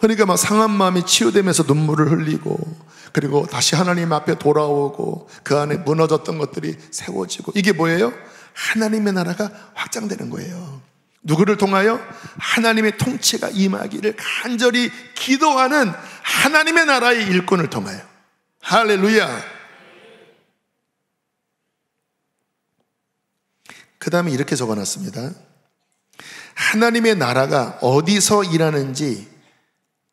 그러니까 막 상한 마음이 치유되면서 눈물을 흘리고, 그리고 다시 하나님 앞에 돌아오고, 그 안에 무너졌던 것들이 세워지고, 이게 뭐예요? 하나님의 나라가 확장되는 거예요. 누구를 통하여? 하나님의 통치가 임하기를 간절히 기도하는 하나님의 나라의 일꾼을 통하여. 할렐루야. 그 다음에 이렇게 적어놨습니다. 하나님의 나라가 어디서 일하는지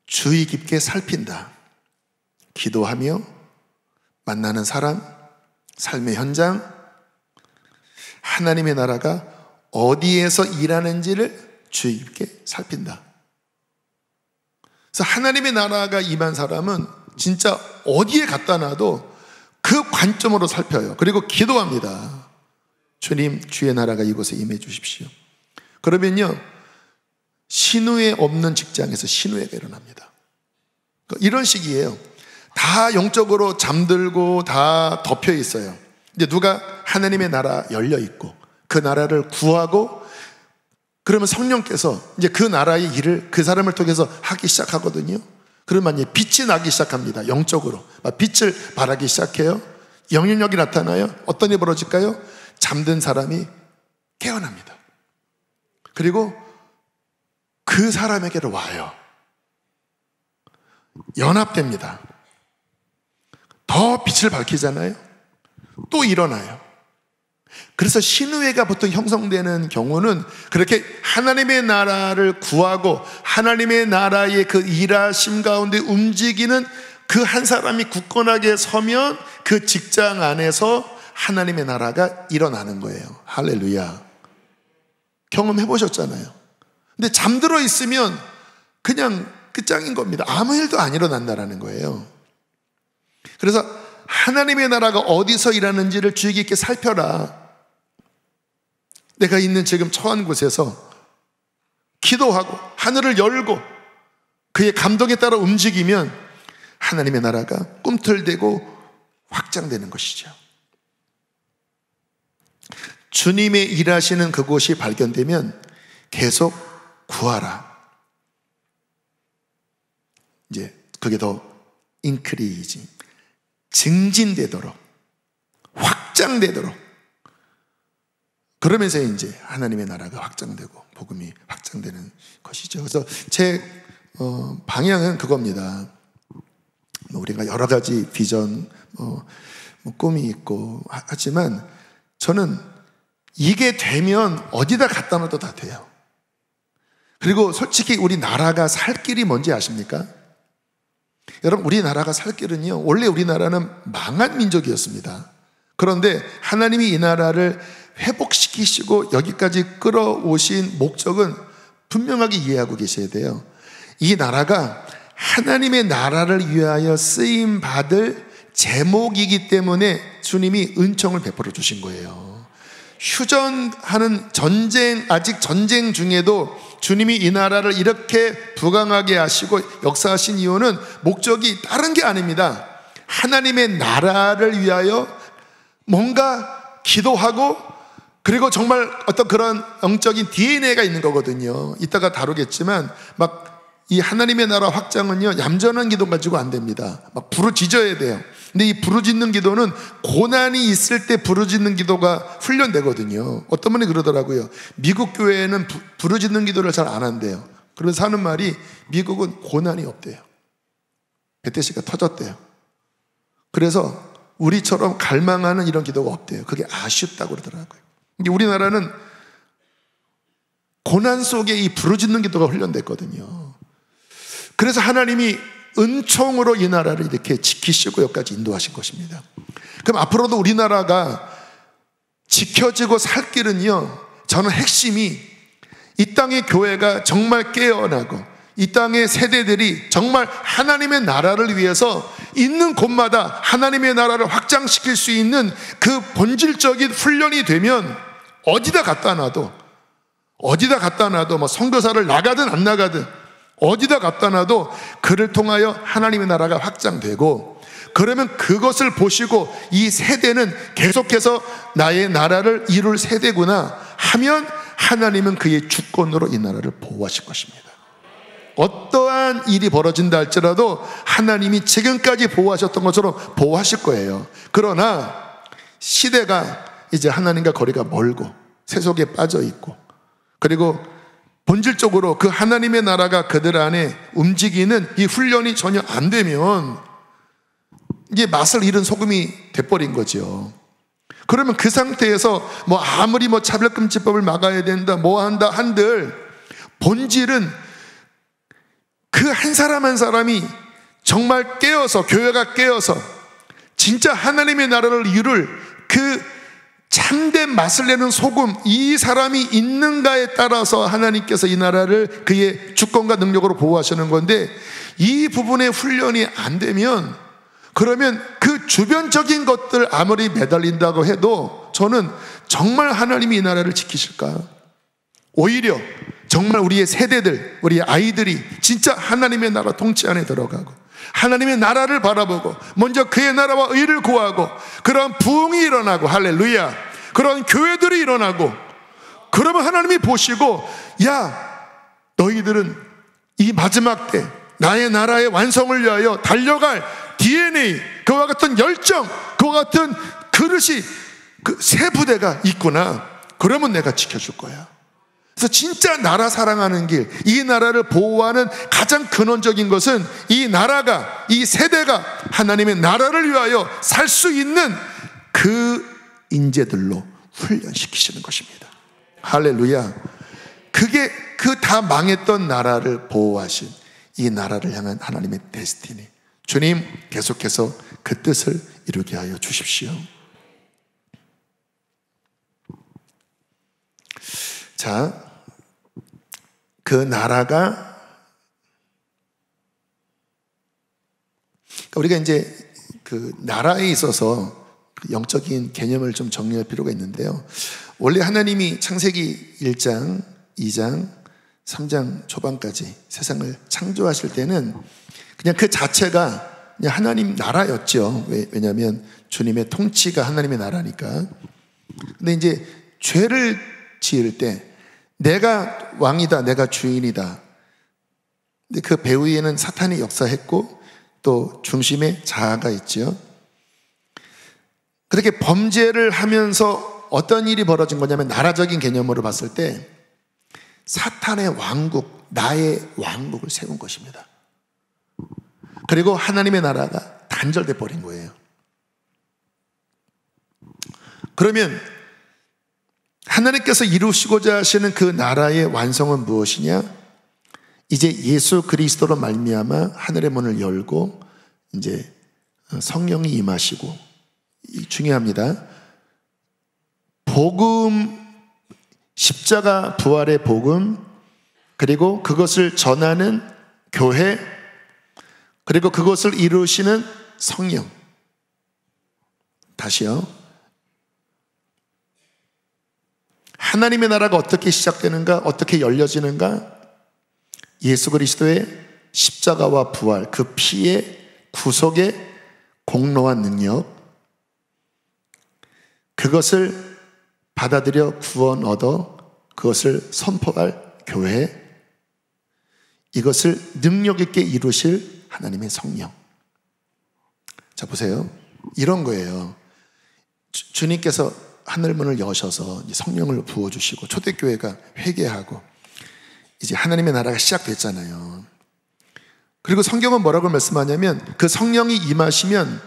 주의 깊게 살핀다. 기도하며 만나는 사람, 삶의 현장, 하나님의 나라가 어디에서 일하는지를 주의 깊게 살핀다. 그래서 하나님의 나라가 임한 사람은 진짜 어디에 갖다 놔도 그 관점으로 살펴요. 그리고 기도합니다. 주님, 주의 나라가 이곳에 임해 주십시오. 그러면요, 신우회 없는 직장에서 신우회가 일어납니다. 이런 식이에요. 다 영적으로 잠들고 다 덮여 있어요. 이제 누가 하나님의 나라 열려 있고 그 나라를 구하고, 그러면 성령께서 이제 그 나라의 일을 그 사람을 통해서 하기 시작하거든요. 그러면 이제 빛이 나기 시작합니다. 영적으로 빛을 발하기 시작해요. 영향력이 나타나요. 어떤 일이 벌어질까요? 잠든 사람이 깨어납니다. 그리고 그 사람에게로 와요. 연합됩니다. 더 빛을 밝히잖아요. 또 일어나요. 그래서 신우회가 보통 형성되는 경우는 그렇게 하나님의 나라를 구하고 하나님의 나라의 그 일하심 가운데 움직이는 그 한 사람이 굳건하게 서면 그 직장 안에서 하나님의 나라가 일어나는 거예요. 할렐루야. 경험해 보셨잖아요. 근데 잠들어 있으면 그냥 끝장인 겁니다. 아무 일도 안 일어난다라는 거예요. 그래서 하나님의 나라가 어디서 일하는지를 주의 깊게 살펴라. 내가 있는 지금 처한 곳에서 기도하고 하늘을 열고 그의 감동에 따라 움직이면 하나님의 나라가 꿈틀대고 확장되는 것이죠. 주님의 일하시는 그곳이 발견되면 계속 구하라. 이제 그게 더 인크리지, 증진되도록, 확장되도록, 그러면서 이제 하나님의 나라가 확장되고 복음이 확장되는 것이죠. 그래서 제 방향은 그겁니다. 우리가 여러 가지 비전, 꿈이 있고 하지만 저는 이게 되면 어디다 갖다 놔도 다 돼요. 그리고 솔직히 우리 나라가 살 길이 뭔지 아십니까? 여러분, 우리나라가 살 길은요, 원래 우리나라는 망한 민족이었습니다. 그런데 하나님이 이 나라를 회복시키시고 여기까지 끌어오신 목적은 분명하게 이해하고 계셔야 돼요. 이 나라가 하나님의 나라를 위하여 쓰임받을 제목이기 때문에 주님이 은총을 베풀어 주신 거예요. 휴전하는 전쟁, 아직 전쟁 중에도 주님이 이 나라를 이렇게 부강하게 하시고 역사하신 이유는 목적이 다른 게 아닙니다. 하나님의 나라를 위하여 뭔가 기도하고, 그리고 정말 어떤 그런 영적인 DNA가 있는 거거든요. 이따가 다루겠지만 막 이 하나님의 나라 확장은요, 얌전한 기도 가지고 안 됩니다. 막 부르짖어야 돼요. 근데 이 부르짖는 기도는 고난이 있을 때 부르짖는 기도가 훈련되거든요. 어떤 분이 그러더라고요. 미국 교회에는 부르짖는 기도를 잘 안 한대요. 그러면서 하는 말이 미국은 고난이 없대요. 베테시가 터졌대요. 그래서 우리처럼 갈망하는 이런 기도가 없대요. 그게 아쉽다고 그러더라고요. 근데 우리나라는 고난 속에 이 부르짖는 기도가 훈련됐거든요. 그래서 하나님이 은총으로 이 나라를 이렇게 지키시고 여기까지 인도하신 것입니다. 그럼 앞으로도 우리나라가 지켜지고 살 길은요, 저는 핵심이 이 땅의 교회가 정말 깨어나고 이 땅의 세대들이 정말 하나님의 나라를 위해서 있는 곳마다 하나님의 나라를 확장시킬 수 있는 그 본질적인 훈련이 되면 어디다 갖다 놔도 뭐 선교사를 나가든 안 나가든 어디다 갖다 놔도 그를 통하여 하나님의 나라가 확장되고, 그러면 그것을 보시고 이 세대는 계속해서 나의 나라를 이룰 세대구나 하면 하나님은 그의 주권으로 이 나라를 보호하실 것입니다. 어떠한 일이 벌어진다 할지라도 하나님이 지금까지 보호하셨던 것처럼 보호하실 거예요. 그러나 시대가 이제 하나님과 거리가 멀고 세속에 빠져 있고, 그리고 본질적으로 그 하나님의 나라가 그들 안에 움직이는 이 훈련이 전혀 안 되면 이게 맛을 잃은 소금이 돼버린 거죠. 그러면 그 상태에서 뭐 아무리 뭐 차별금지법을 막아야 된다 뭐 한다 한들 본질은 그 한 사람 한 사람이 정말 깨어서, 교회가 깨어서 진짜 하나님의 나라를 이룰 그 참된 맛을 내는 소금, 이 사람이 있는가에 따라서 하나님께서 이 나라를 그의 주권과 능력으로 보호하시는 건데, 이 부분의 훈련이 안 되면, 그러면 그 주변적인 것들 아무리 매달린다고 해도 저는 정말 하나님이 이 나라를 지키실까? 오히려 정말 우리의 세대들, 우리의 아이들이 진짜 하나님의 나라 통치 안에 들어가고 하나님의 나라를 바라보고 먼저 그의 나라와 의를 구하고 그러한 부흥이 일어나고, 할렐루야, 그런 교회들이 일어나고, 그러면 하나님이 보시고, 야, 너희들은 이 마지막 때 나의 나라의 완성을 위하여 달려갈 DNA, 그와 같은 열정, 그와 같은 그릇이, 그 새 부대가 있구나. 그러면 내가 지켜줄 거야. 그래서 진짜 나라 사랑하는 길, 이 나라를 보호하는 가장 근원적인 것은 이 나라가, 이 세대가 하나님의 나라를 위하여 살 수 있는 그 인재들로 훈련시키시는 것입니다. 할렐루야. 그게 그 다 망했던 나라를 보호하신 이 나라를 향한 하나님의 데스티니. 주님, 계속해서 그 뜻을 이루게 하여 주십시오. 자, 그 나라가, 우리가 이제 그 나라에 있어서 영적인 개념을 좀 정리할 필요가 있는데요. 원래 하나님이 창세기 1장, 2장, 3장 초반까지 세상을 창조하실 때는 그냥 그 자체가 그냥 하나님 나라였죠. 왜냐하면 주님의 통치가 하나님의 나라니까. 근데 이제 죄를 지을 때 내가 왕이다, 내가 주인이다. 근데 그 배후에는 사탄이 역사했고 또 중심에 자아가 있죠. 그렇게 범죄를 하면서 어떤 일이 벌어진 거냐면, 나라적인 개념으로 봤을 때 사탄의 왕국, 나의 왕국을 세운 것입니다. 그리고 하나님의 나라가 단절돼 버린 거예요. 그러면 하나님께서 이루시고자 하시는 그 나라의 완성은 무엇이냐? 이제 예수 그리스도로 말미암아 하늘의 문을 열고 이제 성령이 임하시고, 중요합니다. 복음, 십자가 부활의 복음, 그리고 그것을 전하는 교회, 그리고 그것을 이루시는 성령. 다시요. 하나님의 나라가 어떻게 시작되는가, 어떻게 열려지는가? 예수 그리스도의 십자가와 부활, 그 피의 구속의 공로와 능력, 그것을 받아들여 구원 얻어 그것을 선포할 교회, 이것을 능력 있게 이루실 하나님의 성령. 자, 보세요. 이런 거예요. 주님께서 하늘문을 여셔서 성령을 부어주시고 초대교회가 회개하고 이제 하나님의 나라가 시작됐잖아요. 그리고 성경은 뭐라고 말씀하냐면, 그 성령이 임하시면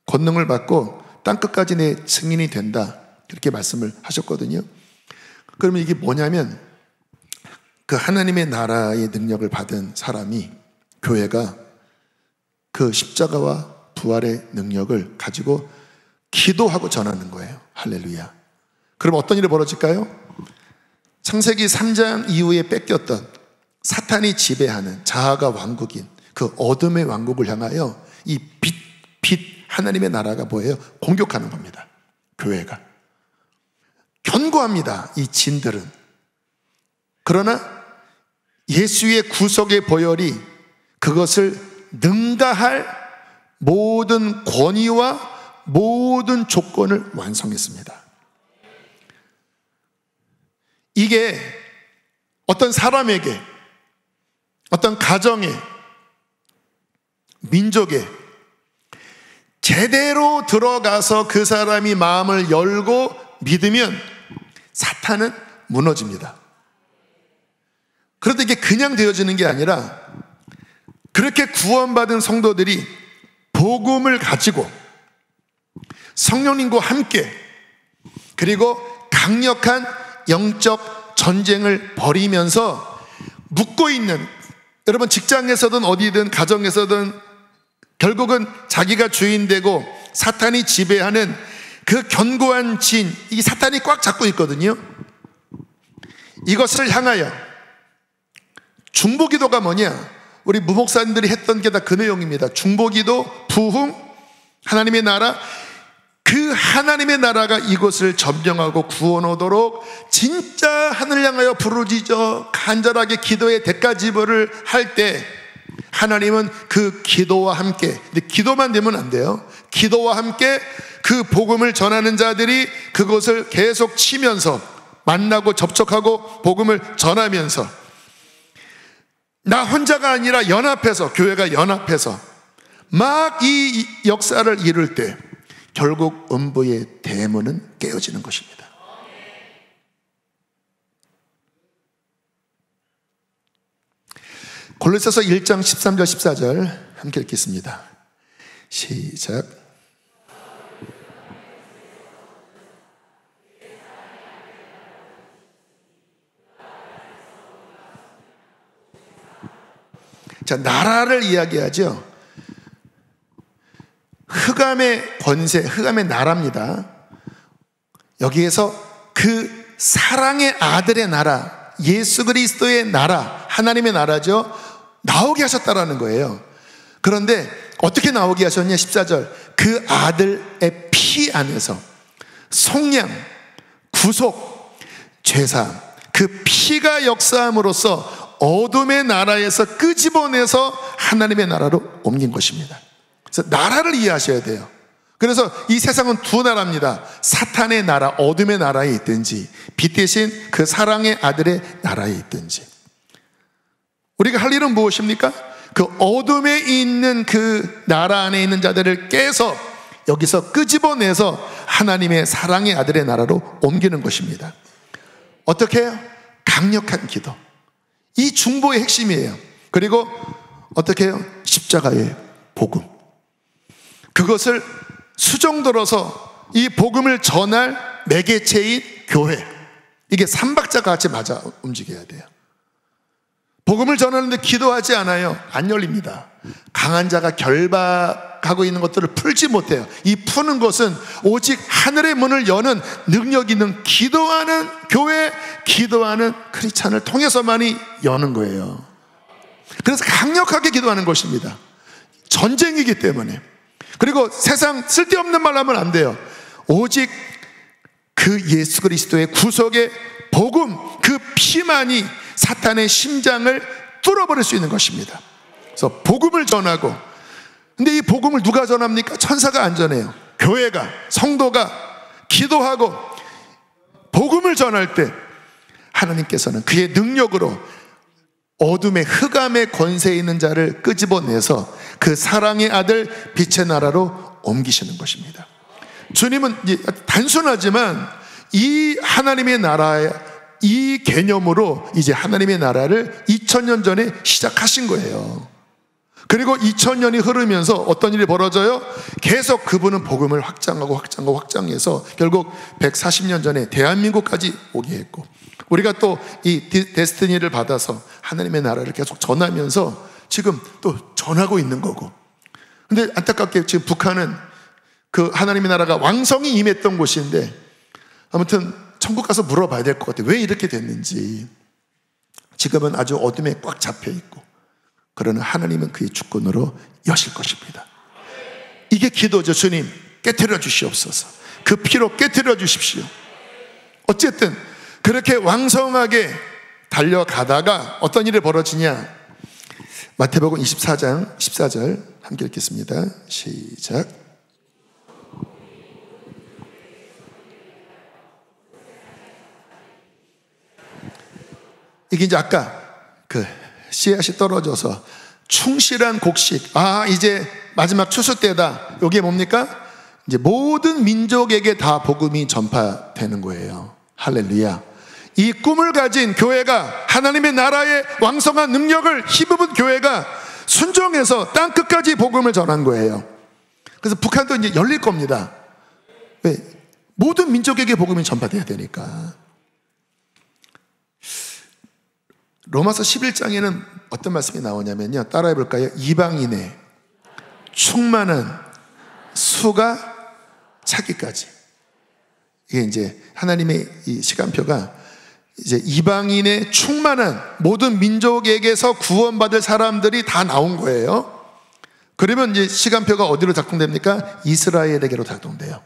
권능을 받고 땅끝까지 내 증인이 된다, 그렇게 말씀을 하셨거든요. 그러면 이게 뭐냐면, 그 하나님의 나라의 능력을 받은 사람이, 교회가 그 십자가와 부활의 능력을 가지고 기도하고 전하는 거예요. 할렐루야. 그럼 어떤 일이 벌어질까요? 창세기 3장 이후에 뺏겼던, 사탄이 지배하는 자아가 왕국인 그 어둠의 왕국을 향하여 이 빛 하나님의 나라가 뭐예요? 공격하는 겁니다. 교회가 견고합니다, 이 진들은. 그러나 예수의 구속의 보혈이 그것을 능가할 모든 권위와 모든 조건을 완성했습니다. 이게 어떤 사람에게, 어떤 가정에, 민족에 제대로 들어가서 그 사람이 마음을 열고 믿으면 사탄은 무너집니다. 그런데 이게 그냥 되어지는 게 아니라, 그렇게 구원받은 성도들이 복음을 가지고 성령님과 함께, 그리고 강력한 영적 전쟁을 벌이면서 묻고 있는, 여러분 직장에서든 어디든 가정에서든 결국은 자기가 주인 되고 사탄이 지배하는 그 견고한 진, 이 사탄이 꽉 잡고 있거든요. 이것을 향하여 중보기도가 뭐냐? 우리 무목사님들이 했던 게 다 그 내용입니다. 중보기도, 부흥, 하나님의 나라, 그 하나님의 나라가 이곳을 점령하고 구원하도록 진짜 하늘을 향하여 부르짖어 간절하게 기도의 대가지불을 할 때 하나님은 그 기도와 함께, 근데 기도만 되면 안 돼요. 기도와 함께 그 복음을 전하는 자들이 그곳을 계속 치면서 만나고 접촉하고 복음을 전하면서 나 혼자가 아니라 연합해서, 교회가 연합해서 막 이 역사를 이룰 때 결국 음부의 대문은 깨어지는 것입니다. 골로새서 1장 13절 14절 함께 읽겠습니다. 시작. 자, 나라를 이야기하죠. 흑암의 권세, 흑암의 나라입니다. 여기에서 그 사랑의 아들의 나라, 예수 그리스도의 나라, 하나님의 나라죠. 나오게 하셨다라는 거예요. 그런데 어떻게 나오게 하셨냐? 14절. 그 아들의 피 안에서 속량, 구속, 죄사함, 그 피가 역사함으로써 어둠의 나라에서 끄집어내서 하나님의 나라로 옮긴 것입니다. 그래서 나라를 이해하셔야 돼요. 그래서 이 세상은 두 나라입니다. 사탄의 나라, 어둠의 나라에 있든지 빛 대신 그 사랑의 아들의 나라에 있든지. 우리가 할 일은 무엇입니까? 그 어둠에 있는 그 나라 안에 있는 자들을 깨서 여기서 끄집어내서 하나님의 사랑의 아들의 나라로 옮기는 것입니다. 어떻게 해요? 강력한 기도. 이 중보의 핵심이에요. 그리고 어떻게 해요? 십자가의 복음. 그것을 수정들어서 이 복음을 전할 매개체인 교회. 이게 삼박자가 같이 맞아 움직여야 돼요. 복음을 전하는데 기도하지 않아요. 안 열립니다. 강한 자가 결박하고 있는 것들을 풀지 못해요. 이 푸는 것은 오직 하늘의 문을 여는 능력 있는 기도하는 교회, 기도하는 크리스찬을 통해서만이 여는 거예요. 그래서 강력하게 기도하는 것입니다. 전쟁이기 때문에. 그리고 세상 쓸데없는 말 하면 안 돼요. 오직 그 예수 그리스도의 구속의 복음, 그 피만이 사탄의 심장을 뚫어버릴 수 있는 것입니다. 그래서 복음을 전하고, 근데 이 복음을 누가 전합니까? 천사가 안 전해요. 교회가, 성도가 기도하고 복음을 전할 때 하나님께서는 그의 능력으로 어둠의 흑암의 권세에 있는 자를 끄집어내서 그 사랑의 아들 빛의 나라로 옮기시는 것입니다. 주님은 단순하지만 이 하나님의 나라의 이 개념으로 이제 하나님의 나라를 2000년 전에 시작하신 거예요. 그리고 2000년이 흐르면서 어떤 일이 벌어져요? 계속 그분은 복음을 확장해서 결국 140년 전에 대한민국까지 오게 했고, 우리가 또 이 데스티니를 받아서 하나님의 나라를 계속 전하면서 지금 또 전하고 있는 거고. 근데 안타깝게 지금 북한은 그 하나님의 나라가 왕성히 임했던 곳인데, 아무튼 천국 가서 물어봐야 될 것 같아요. 왜 이렇게 됐는지. 지금은 아주 어둠에 꽉 잡혀 있고, 그러나 하나님은 그의 주권으로 여실 것입니다. 이게 기도죠. 주님 깨트려 주시옵소서. 그 피로 깨트려 주십시오. 어쨌든 그렇게 왕성하게 달려가다가 어떤 일이 벌어지냐? 마태복음 24장 14절 함께 읽겠습니다. 시작. 이게 이제 아까 그 씨앗이 떨어져서 충실한 곡식, 이제 마지막 추수 때다. 이게 뭡니까? 이제 모든 민족에게 다 복음이 전파되는 거예요. 할렐루야. 이 꿈을 가진 교회가, 하나님의 나라의 왕성한 능력을 힘입은 교회가 순종해서 땅 끝까지 복음을 전한 거예요. 그래서 북한도 이제 열릴 겁니다. 왜? 모든 민족에게 복음이 전파돼야 되니까. 로마서 11장에는 어떤 말씀이 나오냐면요, 따라해 볼까요? 이방인의 충만한 수가 차기까지. 이게 이제 하나님의 이 시간표가 이제 이방인의 충만한 모든 민족에게서 구원받을 사람들이 다 나온 거예요. 그러면 이제 시간표가 어디로 작동됩니까? 이스라엘에게로 작동돼요.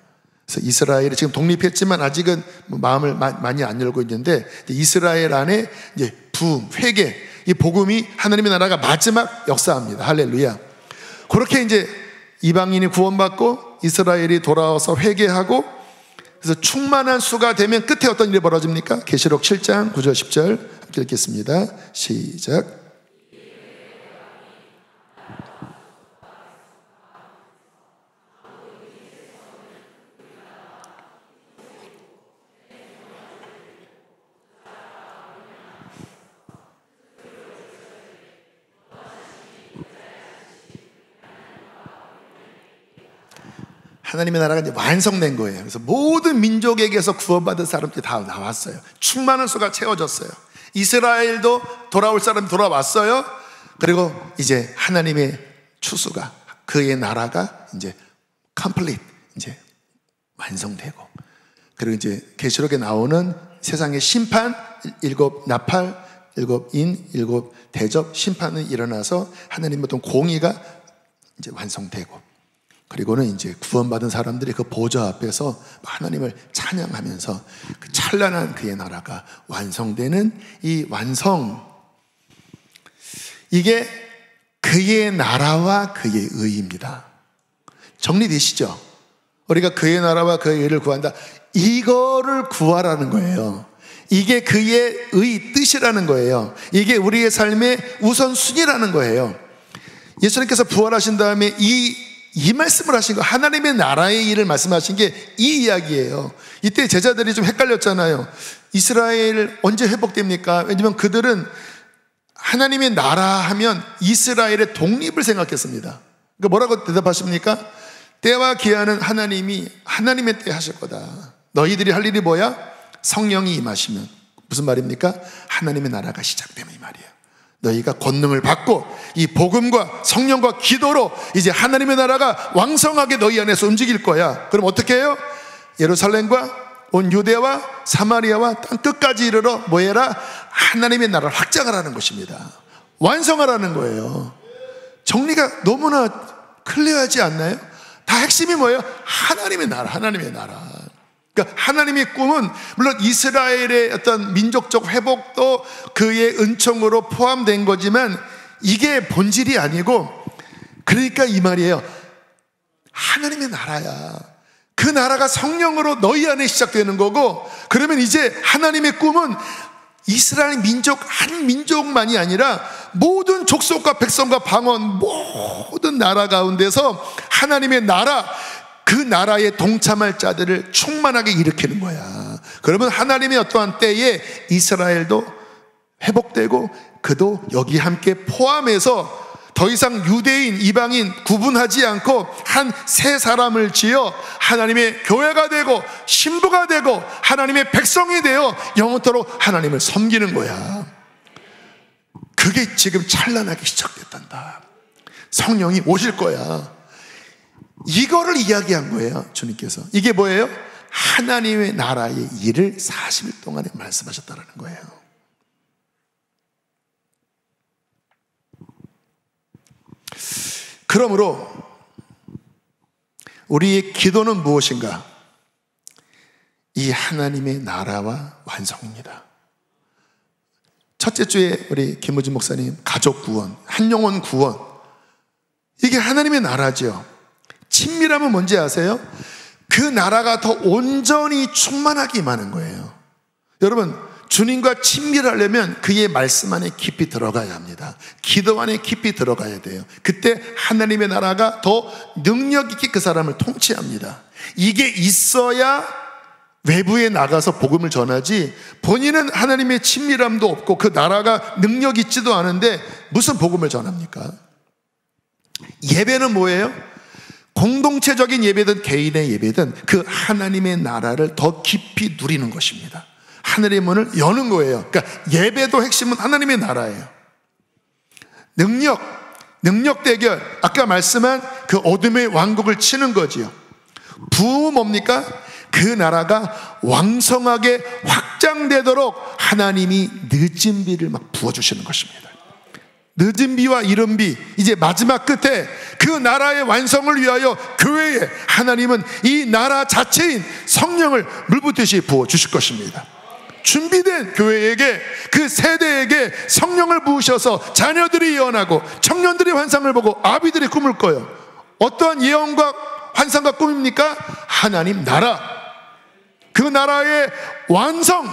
그래서 이스라엘이 지금 독립했지만 아직은 마음을 많이 안 열고 있는데, 이스라엘 안에 이제 부흥, 회개, 이 복음이 하나님의 나라가 마지막 역사합니다. 할렐루야. 그렇게 이제 이방인이 구원받고 이스라엘이 돌아와서 회개하고, 그래서 충만한 수가 되면 끝에 어떤 일이 벌어집니까? 계시록 7장 9절 10절 함께 읽겠습니다. 시작. 하나님의 나라가 이제 완성된 거예요. 그래서 모든 민족에게서 구원받은 사람들이 다 나왔어요. 충만한 수가 채워졌어요. 이스라엘도 돌아올 사람이 돌아왔어요. 그리고 이제 하나님의 추수가, 그의 나라가 이제 complete, 이제 완성되고, 그리고 이제 계시록에 나오는 세상의 심판, 7 나팔, 7 인, 7 대접 심판이 일어나서 하나님의 어떤 공의가 이제 완성되고, 그리고는 이제 구원받은 사람들이 그 보좌 앞에서 하나님을 찬양하면서 그 찬란한 그의 나라가 완성되는 이 완성, 이게 그의 나라와 그의 의입니다. 정리되시죠? 우리가 그의 나라와 그의 의를 구한다, 이거를 구하라는 거예요. 이게 그의 의 뜻이라는 거예요. 이게 우리의 삶의 우선순위라는 거예요. 예수님께서 부활하신 다음에 이 말씀을 하신 거, 하나님의 나라의 일을 말씀하신 게 이 이야기예요. 이때 제자들이 좀 헷갈렸잖아요. 이스라엘 언제 회복됩니까? 왜냐면 그들은 하나님의 나라 하면 이스라엘의 독립을 생각했습니다. 그러니까 뭐라고 대답하십니까? 때와 기한은 하나님이 하나님의 때 하실 거다. 너희들이 할 일이 뭐야? 성령이 임하시면. 무슨 말입니까? 하나님의 나라가 시작되면 이 말이에요. 너희가 권능을 받고 이 복음과 성령과 기도로 이제 하나님의 나라가 왕성하게 너희 안에서 움직일 거야. 그럼 어떻게 해요? 예루살렘과 온 유대와 사마리아와 땅 끝까지 이르러 뭐해라? 하나님의 나라를 확장하라는 것입니다. 완성하라는 거예요. 정리가 너무나 클리어하지 않나요? 다 핵심이 뭐예요? 하나님의 나라, 하나님의 나라. 그러니까 하나님의 꿈은 물론 이스라엘의 어떤 민족적 회복도 그의 은총으로 포함된 거지만 이게 본질이 아니고, 그러니까 이 말이에요. 하나님의 나라야. 그 나라가 성령으로 너희 안에 시작되는 거고, 그러면 이제 하나님의 꿈은 이스라엘 민족 한 민족만이 아니라 모든 족속과 백성과 방언 모든 나라 가운데서 하나님의 나라, 그 나라에 동참할 자들을 충만하게 일으키는 거야. 그러면 하나님의 어떠한 때에 이스라엘도 회복되고 그도 여기 함께 포함해서 더 이상 유대인, 이방인 구분하지 않고 한 세 사람을 지어 하나님의 교회가 되고 신부가 되고 하나님의 백성이 되어 영원토록 하나님을 섬기는 거야. 그게 지금 찬란하게 시작됐단다. 성령이 오실 거야. 이거를 이야기한 거예요, 주님께서. 이게 뭐예요? 하나님의 나라의 일을 40일 동안에 말씀하셨다는 거예요. 그러므로 우리의 기도는 무엇인가? 이 하나님의 나라와 완성입니다. 첫째 주에 우리 김우진 목사님 가족 구원, 한 영혼 구원, 이게 하나님의 나라죠. 친밀함은 뭔지 아세요? 그 나라가 더 온전히 충만하게 임하는 거예요. 여러분, 주님과 친밀하려면 그의 말씀 안에 깊이 들어가야 합니다. 기도 안에 깊이 들어가야 돼요. 그때 하나님의 나라가 더 능력 있게 그 사람을 통치합니다. 이게 있어야 외부에 나가서 복음을 전하지, 본인은 하나님의 친밀함도 없고 그 나라가 능력 있지도 않은데 무슨 복음을 전합니까? 예배는 뭐예요? 공동체적인 예배든 개인의 예배든 그 하나님의 나라를 더 깊이 누리는 것입니다. 하늘의 문을 여는 거예요. 그러니까 예배도 핵심은 하나님의 나라예요. 능력, 능력 대결, 아까 말씀한 그 어둠의 왕국을 치는 거지요. 뭡니까? 그 나라가 왕성하게 확장되도록 하나님이 늦은 비를 막 부어주시는 것입니다. 늦은 비와 이른 비, 이제 마지막 끝에 그 나라의 완성을 위하여 교회에 하나님은 이 나라 자체인 성령을 물붓듯이 부어주실 것입니다. 준비된 교회에게, 그 세대에게 성령을 부으셔서 자녀들이 예언하고 청년들이 환상을 보고 아비들이 꿈을 꿔요. 어떠한 예언과 환상과 꿈입니까? 하나님 나라, 그 나라의 완성,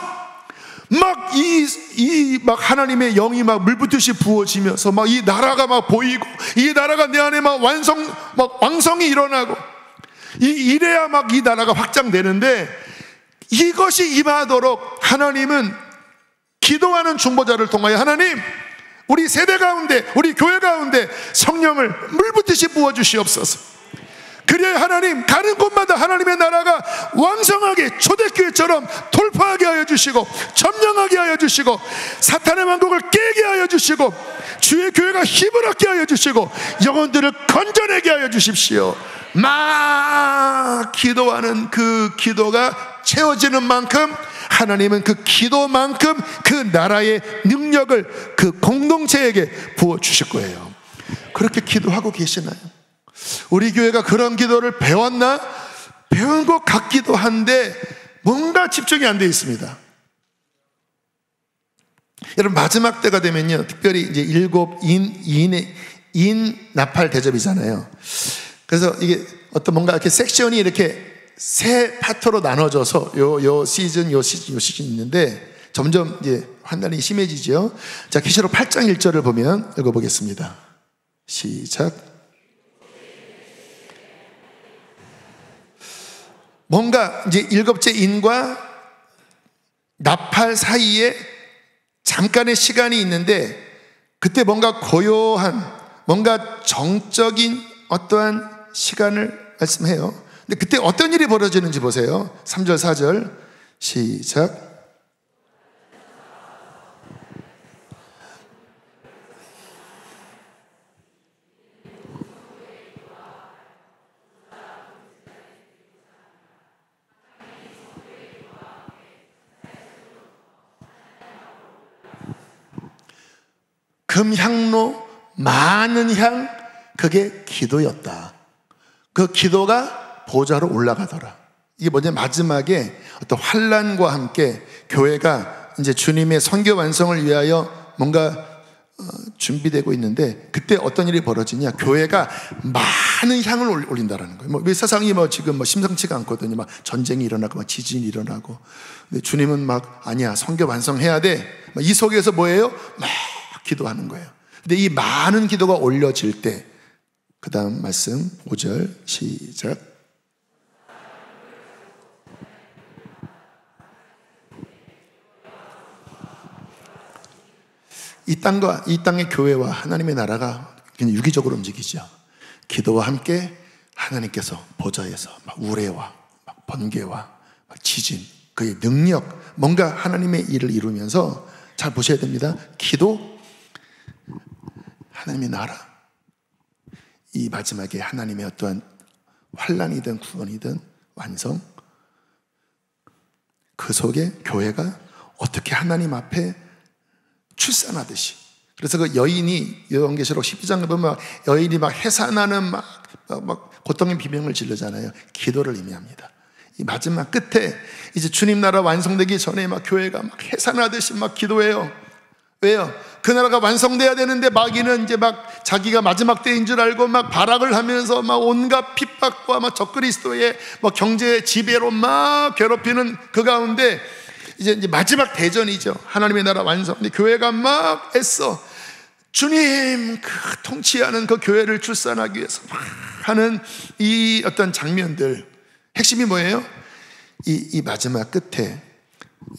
막 하나님의 영이 막 물붓듯이 부어지면서 막 이 나라가 막 보이고, 이 나라가 내 안에 막 왕성이 일어나고, 이래야 막 이 나라가 확장되는데, 이것이 임하도록 하나님은 기도하는 중보자를 통하여 하나님, 우리 세대 가운데, 우리 교회 가운데 성령을 물붓듯이 부어주시옵소서. 그래야 하나님, 가는 곳마다 하나님의 나라가 왕성하게 초대교회처럼 돌파하게 하여 주시고, 점령하게 하여 주시고, 사탄의 왕국을 깨게 하여 주시고, 주의 교회가 힘을 얻게 하여 주시고, 영혼들을 건져내게 하여 주십시오. 막 기도하는 그 기도가 채워지는 만큼 하나님은 그 기도만큼 그 나라의 능력을 그 공동체에게 부어주실 거예요. 그렇게 기도하고 계시나요? 우리 교회가 그런 기도를 배웠나? 배운 것 같기도 한데 뭔가 집중이 안 되어 있습니다. 여러분, 마지막 때가 되면요, 특별히 이제 7인 나팔 대접이잖아요. 그래서 이게 어떤 뭔가 이렇게 섹션이 이렇게 세 파트로 나눠져서 요 시즌 있는데 점점 이제 환난이 심해지죠. 자, 계시록 8장 1절을 보면 읽어보겠습니다. 시작. 뭔가 이제 일곱째 인과 나팔 사이에 잠깐의 시간이 있는데, 그때 뭔가 고요한, 뭔가 정적인 어떠한 시간을 말씀해요. 근데 그때 어떤 일이 벌어지는지 보세요. 3절 4절 시작. 금향로 많은 향, 그게 기도였다. 그 기도가 보좌로 올라가더라. 이게 뭐냐, 마지막에 어떤 환난과 함께 교회가 이제 주님의 선교 완성을 위하여 뭔가 준비되고 있는데, 그때 어떤 일이 벌어지냐, 교회가 많은 향을 올린다라는 거예요. 뭐 세상이 지금 심상치가 않거든요. 막 전쟁이 일어나고 막 지진이 일어나고. 근데 주님은 막 아니야, 선교 완성해야 돼. 이 속에서 뭐예요? 막 기도하는 거예요. 근데 이 많은 기도가 올려질 때, 그 다음 말씀 5절 시작. 이 땅의 교회와 하나님의 나라가 그냥 유기적으로 움직이죠. 기도와 함께 하나님께서 보좌에서 막 우레와 막 번개와 막 지진, 그의 능력, 뭔가 하나님의 일을 이루면서, 잘 보셔야 됩니다. 기도, 하나님의 나라, 이 마지막에 하나님의 어떠한 환난이든 구원이든 완성, 그 속에 교회가 어떻게 하나님 앞에 출산하듯이. 그래서 그 여인이 요한계시록 12장에 보면 여인이 막 해산하는 막 고통의 비명을 지르잖아요. 기도를 의미합니다. 이 마지막 끝에 이제 주님 나라 완성되기 전에 막 교회가 막 해산하듯이 막 기도해요. 왜요? 그 나라가 완성돼야 되는데 마귀는 이제 막 자기가 마지막 때인 줄 알고 막 발악을 하면서 막 온갖 핍박과 막 적그리스도의 막 경제 지배로 막 괴롭히는 그 가운데 이제 마지막 대전이죠. 하나님의 나라 완성. 근데 교회가 막 애써 주님 그 통치하는 그 교회를 출산하기 위해서 막 하는 이 어떤 장면들, 핵심이 뭐예요? 이 마지막 끝에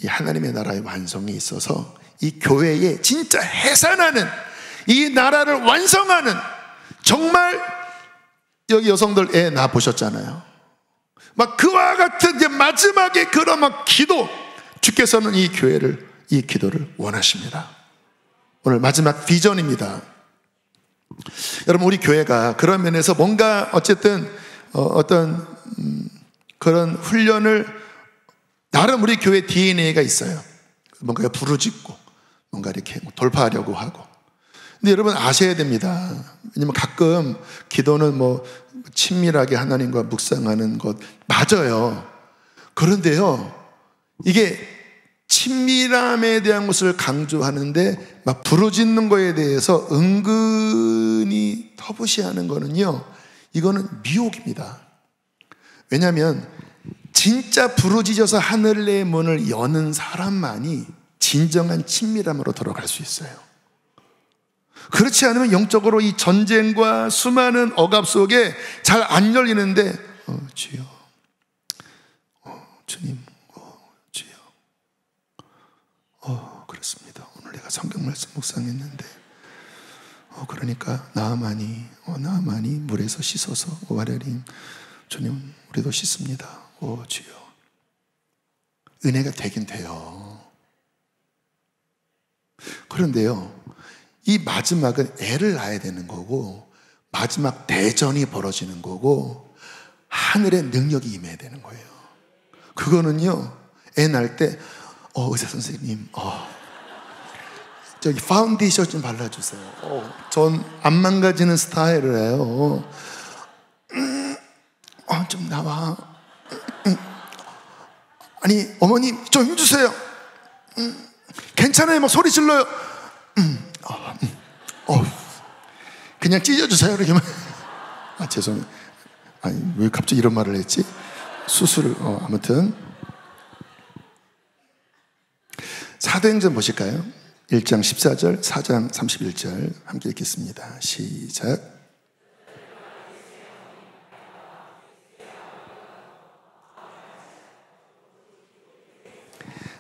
이 하나님의 나라의 완성이 있어서 이 교회에 진짜 해산하는, 이 나라를 완성하는, 정말 여기 여성들 애 낳아 보셨잖아요. 막 그와 같은 이제 마지막에 그런 막 기도, 주께서는 이 교회를, 이 기도를 원하십니다. 오늘 마지막 비전입니다. 여러분, 우리 교회가 그런 면에서 뭔가 어쨌든 어떤 그런 훈련을, 나름 우리 교회 DNA가 있어요. 뭔가 부르짖고 뭔가 이렇게 돌파하려고 하고. 근데 여러분 아셔야 됩니다. 왜냐면 가끔 기도는 뭐 친밀하게 하나님과 묵상하는 것 맞아요. 그런데요, 이게 친밀함에 대한 것을 강조하는데 막 부르짖는 거에 대해서 은근히 터부시하는 거는요, 이거는 미혹입니다. 왜냐하면 진짜 부르짖어서 하늘의 문을 여는 사람만이 진정한 친밀함으로 들어갈 수 있어요. 그렇지 않으면 영적으로 이 전쟁과 수많은 억압 속에 잘 안 열리는데 주여, 주님, 주여, 그렇습니다. 오늘 내가 성경 말씀 묵상했는데 그러니까 나아만이 물에서 씻어서 와레림, 주님 우리도 씻습니다. 주여. 은혜가 되긴 돼요. 그런데요, 이 마지막은 애를 낳아야 되는 거고, 마지막 대전이 벌어지는 거고, 하늘의 능력이 임해야 되는 거예요. 그거는요, 애 낳을 때 의사 선생님 저기 파운데이션 좀 발라주세요. 전 안 망가지는 스타일을 해요. 좀 나와. 아니 어머님 좀 힘주세요. 괜찮아요. 막 소리 질러요. 그냥 찢어주세요. 이렇게만. 죄송해요. 아니 왜 갑자기 이런 말을 했지? 수술을 아무튼 사도행전 보실까요? 1장 14절, 4장 31절 함께 읽겠습니다. 시작.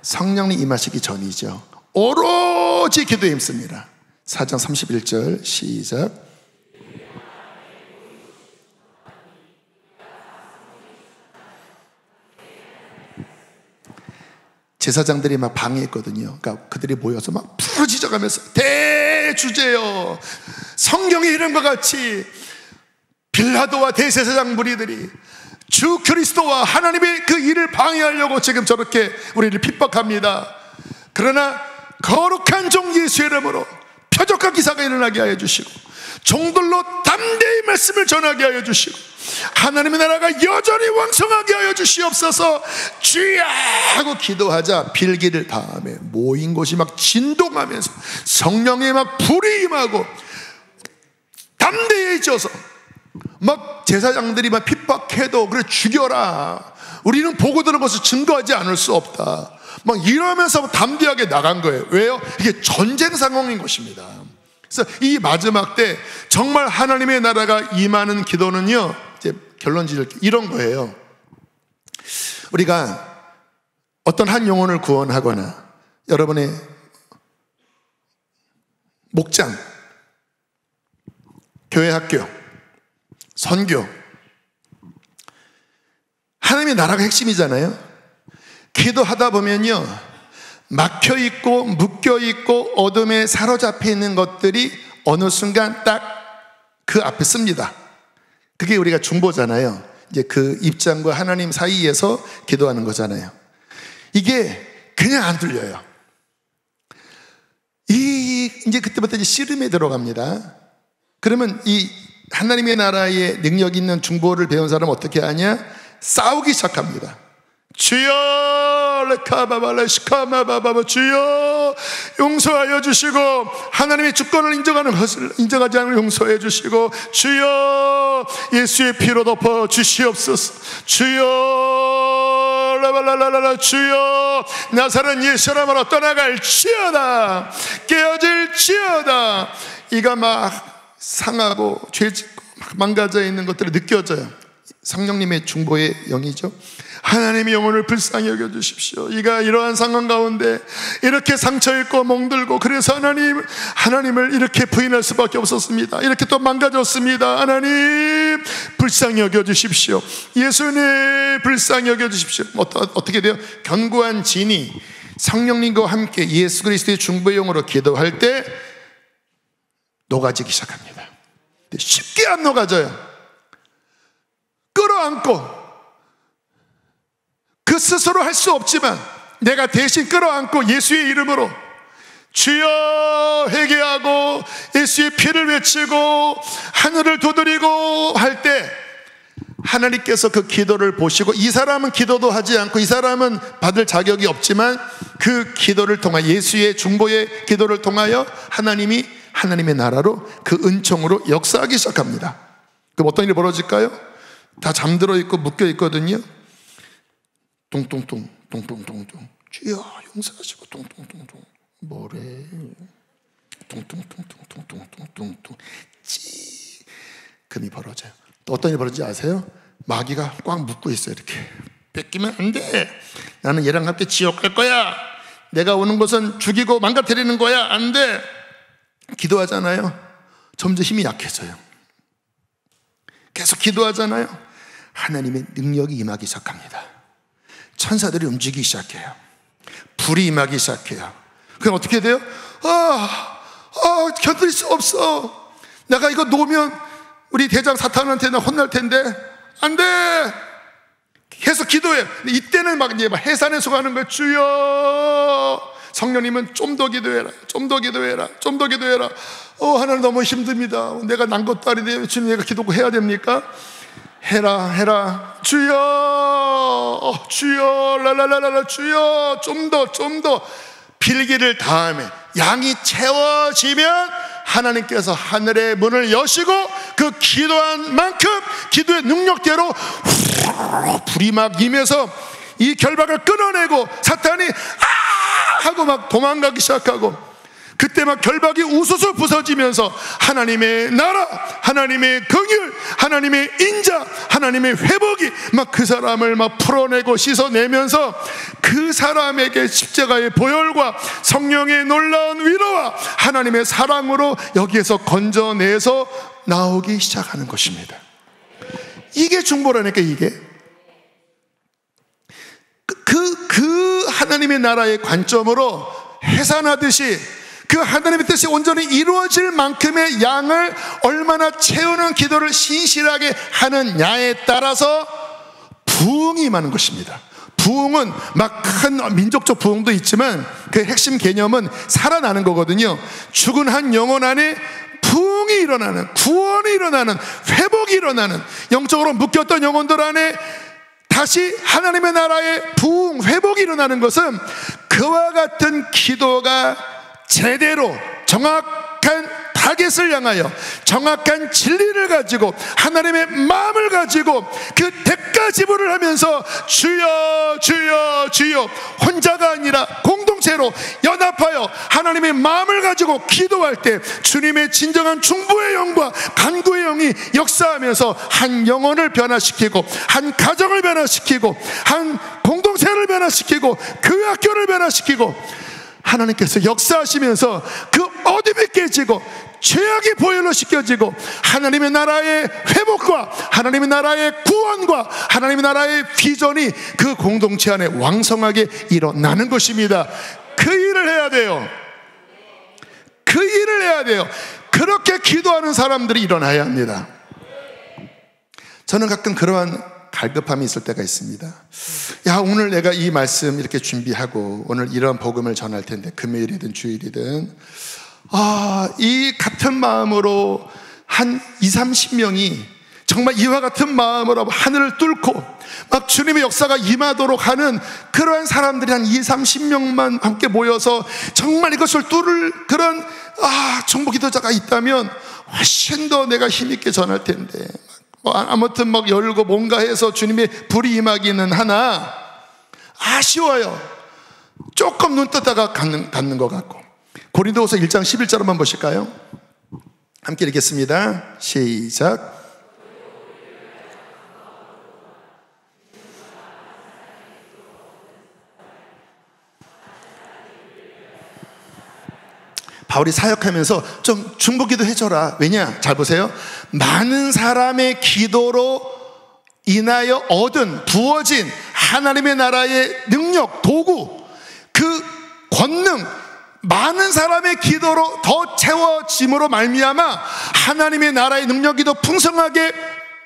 성령님 임하시기 전이죠. 오로지 기도에 힘씁니다. 4장 31절 시작. 제사장들이 막 방해했거든요. 그러니까 그들이 모여서 막 부르짖어가면서 대주제여, 성경의 이름과 같이 빌라도와 대제사장 무리들이 주 그리스도와 하나님의 그 일을 방해하려고 지금 저렇게 우리를 핍박합니다. 그러나 거룩한 종 예수의 이름으로 표적과 기사가 일어나게 하여 주시고 종들로 담대히 말씀을 전하게 하여 주시고 하나님의 나라가 여전히 왕성하게 하여 주시옵소서. 주야 하고 기도하자 빌기를 다음에 모인 곳이 막 진동하면서 성령의 막 불이 임하고 담대해져서 막 제사장들이 막 핍박해도 그래 죽여라, 우리는 보고 들은 것을 증거하지 않을 수 없다, 막 이러면서 담대하게 나간 거예요. 왜요? 이게 전쟁 상황인 것입니다. 그래서 이 마지막 때 정말 하나님의 나라가 임하는 기도는요, 이제 결론 지을 이런 거예요. 우리가 어떤 한 영혼을 구원하거나 여러분의 목장, 교회, 학교, 선교, 하나님의 나라가 핵심이잖아요. 기도하다 보면요, 막혀있고 묶여있고 어둠에 사로잡혀 있는 것들이 어느 순간 딱 그 앞에 씁니다. 그게 우리가 중보잖아요. 이제 그 입장과 하나님 사이에서 기도하는 거잖아요. 이게 그냥 안 들려요. 이제 그때부터 이제 씨름에 들어갑니다. 그러면 이 하나님의 나라의 능력 있는 중보를 배운 사람은 어떻게 하냐? 싸우기 시작합니다. 주여 레카바발레시카마바바바, 주여 용서하여 주시고 하나님의 주권을 인정하는 것을 인정하지 않으면 용서해 주시고, 주여 예수의 피로 덮어 주시옵소서. 주여 라발라라라, 주여 나사렛 예수 이름으로 떠나갈지어다, 깨어질지어다. 이가 막 상하고 죄짓고 막 망가져 있는 것들이 느껴져요. 성령님의 중보의 영이죠. 하나님의 영혼을 불쌍히 여겨주십시오. 이가 이러한 상황 가운데 이렇게 상처있고 멍들고, 그래서 하나님을 이렇게 부인할 수밖에 없었습니다. 이렇게 또 망가졌습니다. 하나님 불쌍히 여겨주십시오. 예수님 불쌍히 여겨주십시오. 어떻게 돼요? 견고한 진이 성령님과 함께 예수 그리스도의 중보의 영으로 기도할 때 녹아지기 시작합니다. 쉽게 안 녹아져요. 끌어안고, 그 스스로 할 수 없지만 내가 대신 끌어안고 예수의 이름으로 주여 회개하고 예수의 피를 외치고 하늘을 두드리고 할 때 하나님께서 그 기도를 보시고, 이 사람은 기도도 하지 않고 이 사람은 받을 자격이 없지만 그 기도를 통하여, 예수의 중보의 기도를 통하여 하나님이 하나님의 나라로 그 은총으로 역사하기 시작합니다. 그럼 어떤 일이 벌어질까요? 다 잠들어 있고 묶여 있거든요. 뚱뚱뚱 뚱뚱뚱뚱 주여 용서하시고 뚱뚱뚱뚱 뭐래 뚱뚱뚱뚱뚱뚱뚱뚱 금이 벌어져요. 또 어떤 일이 벌어지지 아세요? 마귀가 꽉 묶고 있어요. 이렇게 뺏기면 안 돼. 나는 얘랑 함께 지옥 갈 거야. 내가 오는 곳은 죽이고 망가뜨리는 거야. 안 돼. 기도하잖아요. 점점 힘이 약해져요. 계속 기도하잖아요. 하나님의 능력이 임하기 시작합니다. 천사들이 움직이기 시작해요. 불이 임하기 시작해요. 그럼 어떻게 돼요? 견딜 수 없어. 내가 이거 놓으면 우리 대장 사탄한테 나 혼날 텐데 안 돼. 계속 기도해. 이때는 막 해산에 속하는 거예요. 주여. 성령님은 좀 더 기도해라, 좀 더 기도해라, 좀 더 기도해라. 하나님 너무 힘듭니다. 내가 난 것도 아닌데 주님 내가 기도 해야 됩니까? 해라 주여, 주여, 랄랄랄라 주여. 좀 더 빌기를 다음에 양이 채워지면 하나님께서 하늘의 문을 여시고 그 기도한 만큼 기도의 능력대로 불이 막 임해서 이 결박을 끊어내고 사탄이 하고 막 도망가기 시작하고, 그때 막 결박이 우수수 부서지면서 하나님의 나라, 하나님의 긍휼, 하나님의 인자, 하나님의 회복이 막 그 사람을 막 풀어내고 씻어내면서 그 사람에게 십자가의 보혈과 성령의 놀라운 위로와 하나님의 사랑으로 여기에서 건져내서 나오기 시작하는 것입니다. 이게 중보라니까. 이게 그 하나님의 나라의 관점으로 해산하듯이 그 하나님의 뜻이 온전히 이루어질 만큼의 양을 얼마나 채우는 기도를 신실하게 하느냐에 따라서 부흥이 임하는 것입니다. 부흥은 막 큰 민족적 부흥도 있지만 그 핵심 개념은 살아나는 거거든요. 죽은 한 영혼 안에 부흥이 일어나는, 구원이 일어나는, 회복이 일어나는, 영적으로 묶였던 영혼들 안에 다시 하나님의 나라의 부흥, 회복이 일어나는 것은 그와 같은 기도가 제대로 정확한 타겟을 향하여 정확한 진리를 가지고 하나님의 마음을 가지고 그 대가 지불을 하면서 주여 주여 주여, 혼자가 아니라 공동체로 연합하여 하나님의 마음을 가지고 기도할 때 주님의 진정한 중보의 영과 간구의 영이 역사하면서 한 영혼을 변화시키고 한 가정을 변화시키고 한 공동체를 변화시키고 그 학교를 변화시키고 하나님께서 역사하시면서 그 어둠이 깨지고 죄악이 보혈로 씻겨지고 하나님의 나라의 회복과 하나님의 나라의 구원과 하나님의 나라의 비전이 그 공동체 안에 왕성하게 일어나는 것입니다. 그 일을 해야 돼요. 그 일을 해야 돼요. 그렇게 기도하는 사람들이 일어나야 합니다. 저는 가끔 그러한 갈급함이 있을 때가 있습니다. 오늘 내가 이 말씀 이렇게 준비하고 오늘 이런 복음을 전할 텐데, 금요일이든 주일이든 이 같은 마음으로 한 20-30명이 정말 이와 같은 마음으로 하늘을 뚫고 막 주님의 역사가 임하도록 하는 그러한 사람들이 한 20-30명만 함께 모여서 정말 이것을 뚫을 그런 정보 기도자가 있다면 훨씬 더 내가 힘있게 전할 텐데, 아무튼 막 열고 뭔가 해서 주님의 불이 임하기는 하나 아쉬워요. 조금 눈 떴다가 닫는 것 같고. 고린도후서 1장 11절 한번 보실까요? 함께 읽겠습니다. 시작. 바울이 사역하면서 좀 중보기도 해줘라. 왜냐? 잘 보세요. 많은 사람의 기도로 인하여 얻은, 부어진 하나님의 나라의 능력, 도구, 그 권능, 많은 사람의 기도로 더 채워짐으로 말미암아 하나님의 나라의 능력이 더 풍성하게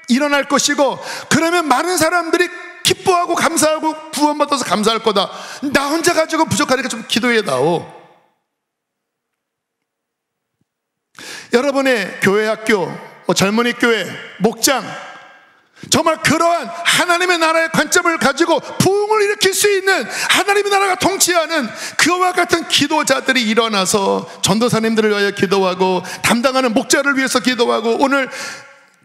일어날 것이고, 그러면 많은 사람들이 기뻐하고 감사하고 구원받아서 감사할 거다. 나 혼자 가지고 부족하니까 좀 기도해다오. 여러분의 교회, 학교, 젊은이 교회, 목장, 정말 그러한 하나님의 나라의 관점을 가지고 부흥을 일으킬 수 있는, 하나님의 나라가 통치하는 그와 같은 기도자들이 일어나서 전도사님들을 위하여 기도하고, 담당하는 목자를 위해서 기도하고, 오늘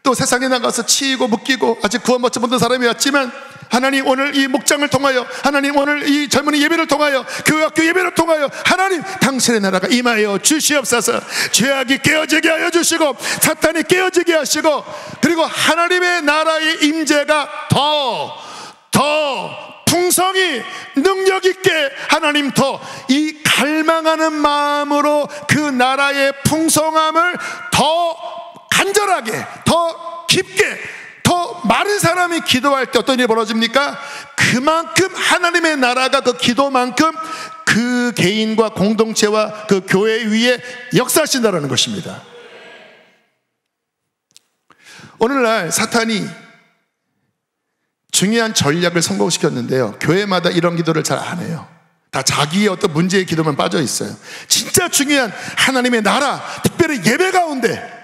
또 세상에 나가서 치이고 묶이고 아직 구원받지 못한 사람이 왔지만, 하나님 오늘 이 목장을 통하여, 하나님 오늘 이 젊은이 예배를 통하여, 교회 학교 예배를 통하여 하나님 당신의 나라가 임하여 주시옵소서. 죄악이 깨어지게 하여 주시고 사탄이 깨어지게 하시고, 그리고 하나님의 나라의 임재가 더 풍성히 능력 있게, 하나님 더 이 갈망하는 마음으로 그 나라의 풍성함을 더 간절하게, 더 깊게, 더 많은 사람이 기도할 때 어떤 일이 벌어집니까? 그만큼 하나님의 나라가 그 기도만큼 그 개인과 공동체와 그 교회 위에 역사하신다는 것입니다. 오늘날 사탄이 중요한 전략을 성공시켰는데요, 교회마다 이런 기도를 잘 안 해요. 다 자기의 어떤 문제의 기도만 빠져 있어요. 진짜 중요한 하나님의 나라, 특별히 예배 가운데,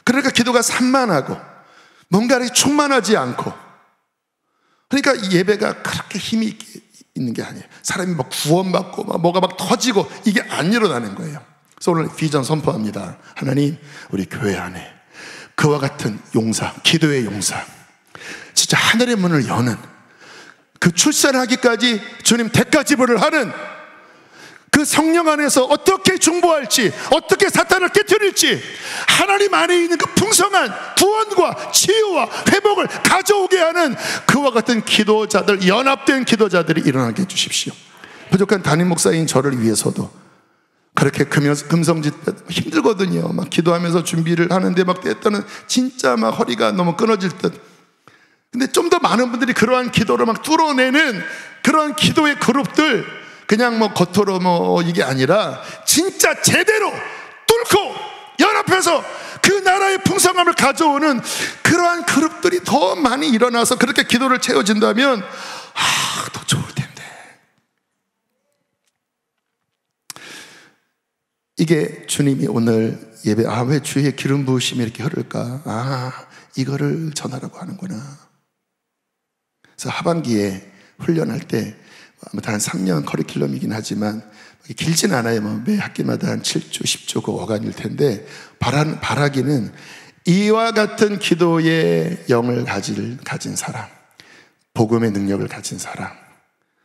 그러니까 기도가 산만하고 뭔가 이렇게 충만하지 않고, 그러니까 이 예배가 그렇게 힘이 있게 있는 게 아니에요. 사람이 막 구원받고 막 뭐가 막 터지고 이게 안 일어나는 거예요. 그래서 오늘 비전 선포합니다. 하나님, 우리 교회 안에 그와 같은 용사, 기도의 용사, 진짜 하늘의 문을 여는, 그 출산하기까지 주님 대가 지불을 하는 그 성령 안에서 어떻게 중보할지, 어떻게 사탄을 깨뜨릴지, 하나님 안에 있는 그 풍성한 구원과 치유와 회복을 가져오게 하는 그와 같은 기도자들, 연합된 기도자들이 일어나게 해주십시오. 부족한 담임 목사인 저를 위해서도 그렇게 금성짓 힘들거든요. 막 기도하면서 준비를 하는데 막 때때는 진짜 막 허리가 너무 끊어질 듯. 근데 좀 더 많은 분들이 그러한 기도를 막 뚫어내는 그러한 기도의 그룹들, 그냥 뭐 겉으로 뭐 이게 아니라 진짜 제대로 뚫고 연합해서 그 나라의 풍성함을 가져오는 그러한 그룹들이 더 많이 일어나서 그렇게 기도를 채워진다면 더 좋을 텐데. 이게 주님이 오늘 예배, 왜 주의 기름 부으심이 이렇게 흐를까? 이거를 전하라고 하는구나. 그래서 하반기에 훈련할 때 아무튼 한 3년 커리큘럼이긴 하지만 길진 않아요. 매 학기마다 한 7주, 10주 그 어간일 텐데, 바라기는 이와 같은 기도의 영을 가진 사람, 복음의 능력을 가진 사람,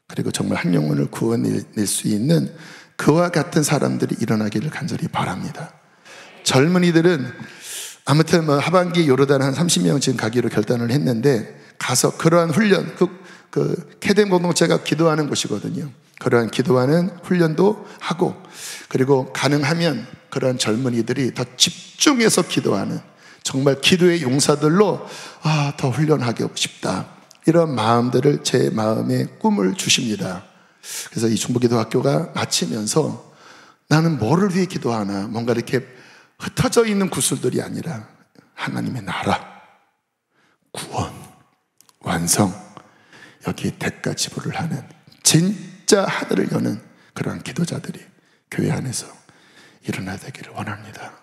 그리고 정말 한 영혼을 구원낼 수 있는 그와 같은 사람들이 일어나기를 간절히 바랍니다. 젊은이들은 아무튼 하반기 요르단 한 30명 지금 가기로 결단을 했는데, 가서 그러한 훈련, 그 캐뎀 공동체가 기도하는 곳이거든요. 그러한 기도하는 훈련도 하고, 그리고 가능하면 그러한 젊은이들이 더 집중해서 기도하는, 정말 기도의 용사들로 더 훈련하고 싶다, 이런 마음들을 제 마음에 꿈을 주십니다. 그래서 이 중보기도학교가 마치면서 나는 뭐를 위해 기도하나, 뭔가 이렇게 흩어져 있는 구슬들이 아니라 하나님의 나라, 구원, 완성, 여기에 대가 지불을 하는 진짜 하늘을 여는 그러한 기도자들이 교회 안에서 일어나야 되기를 원합니다.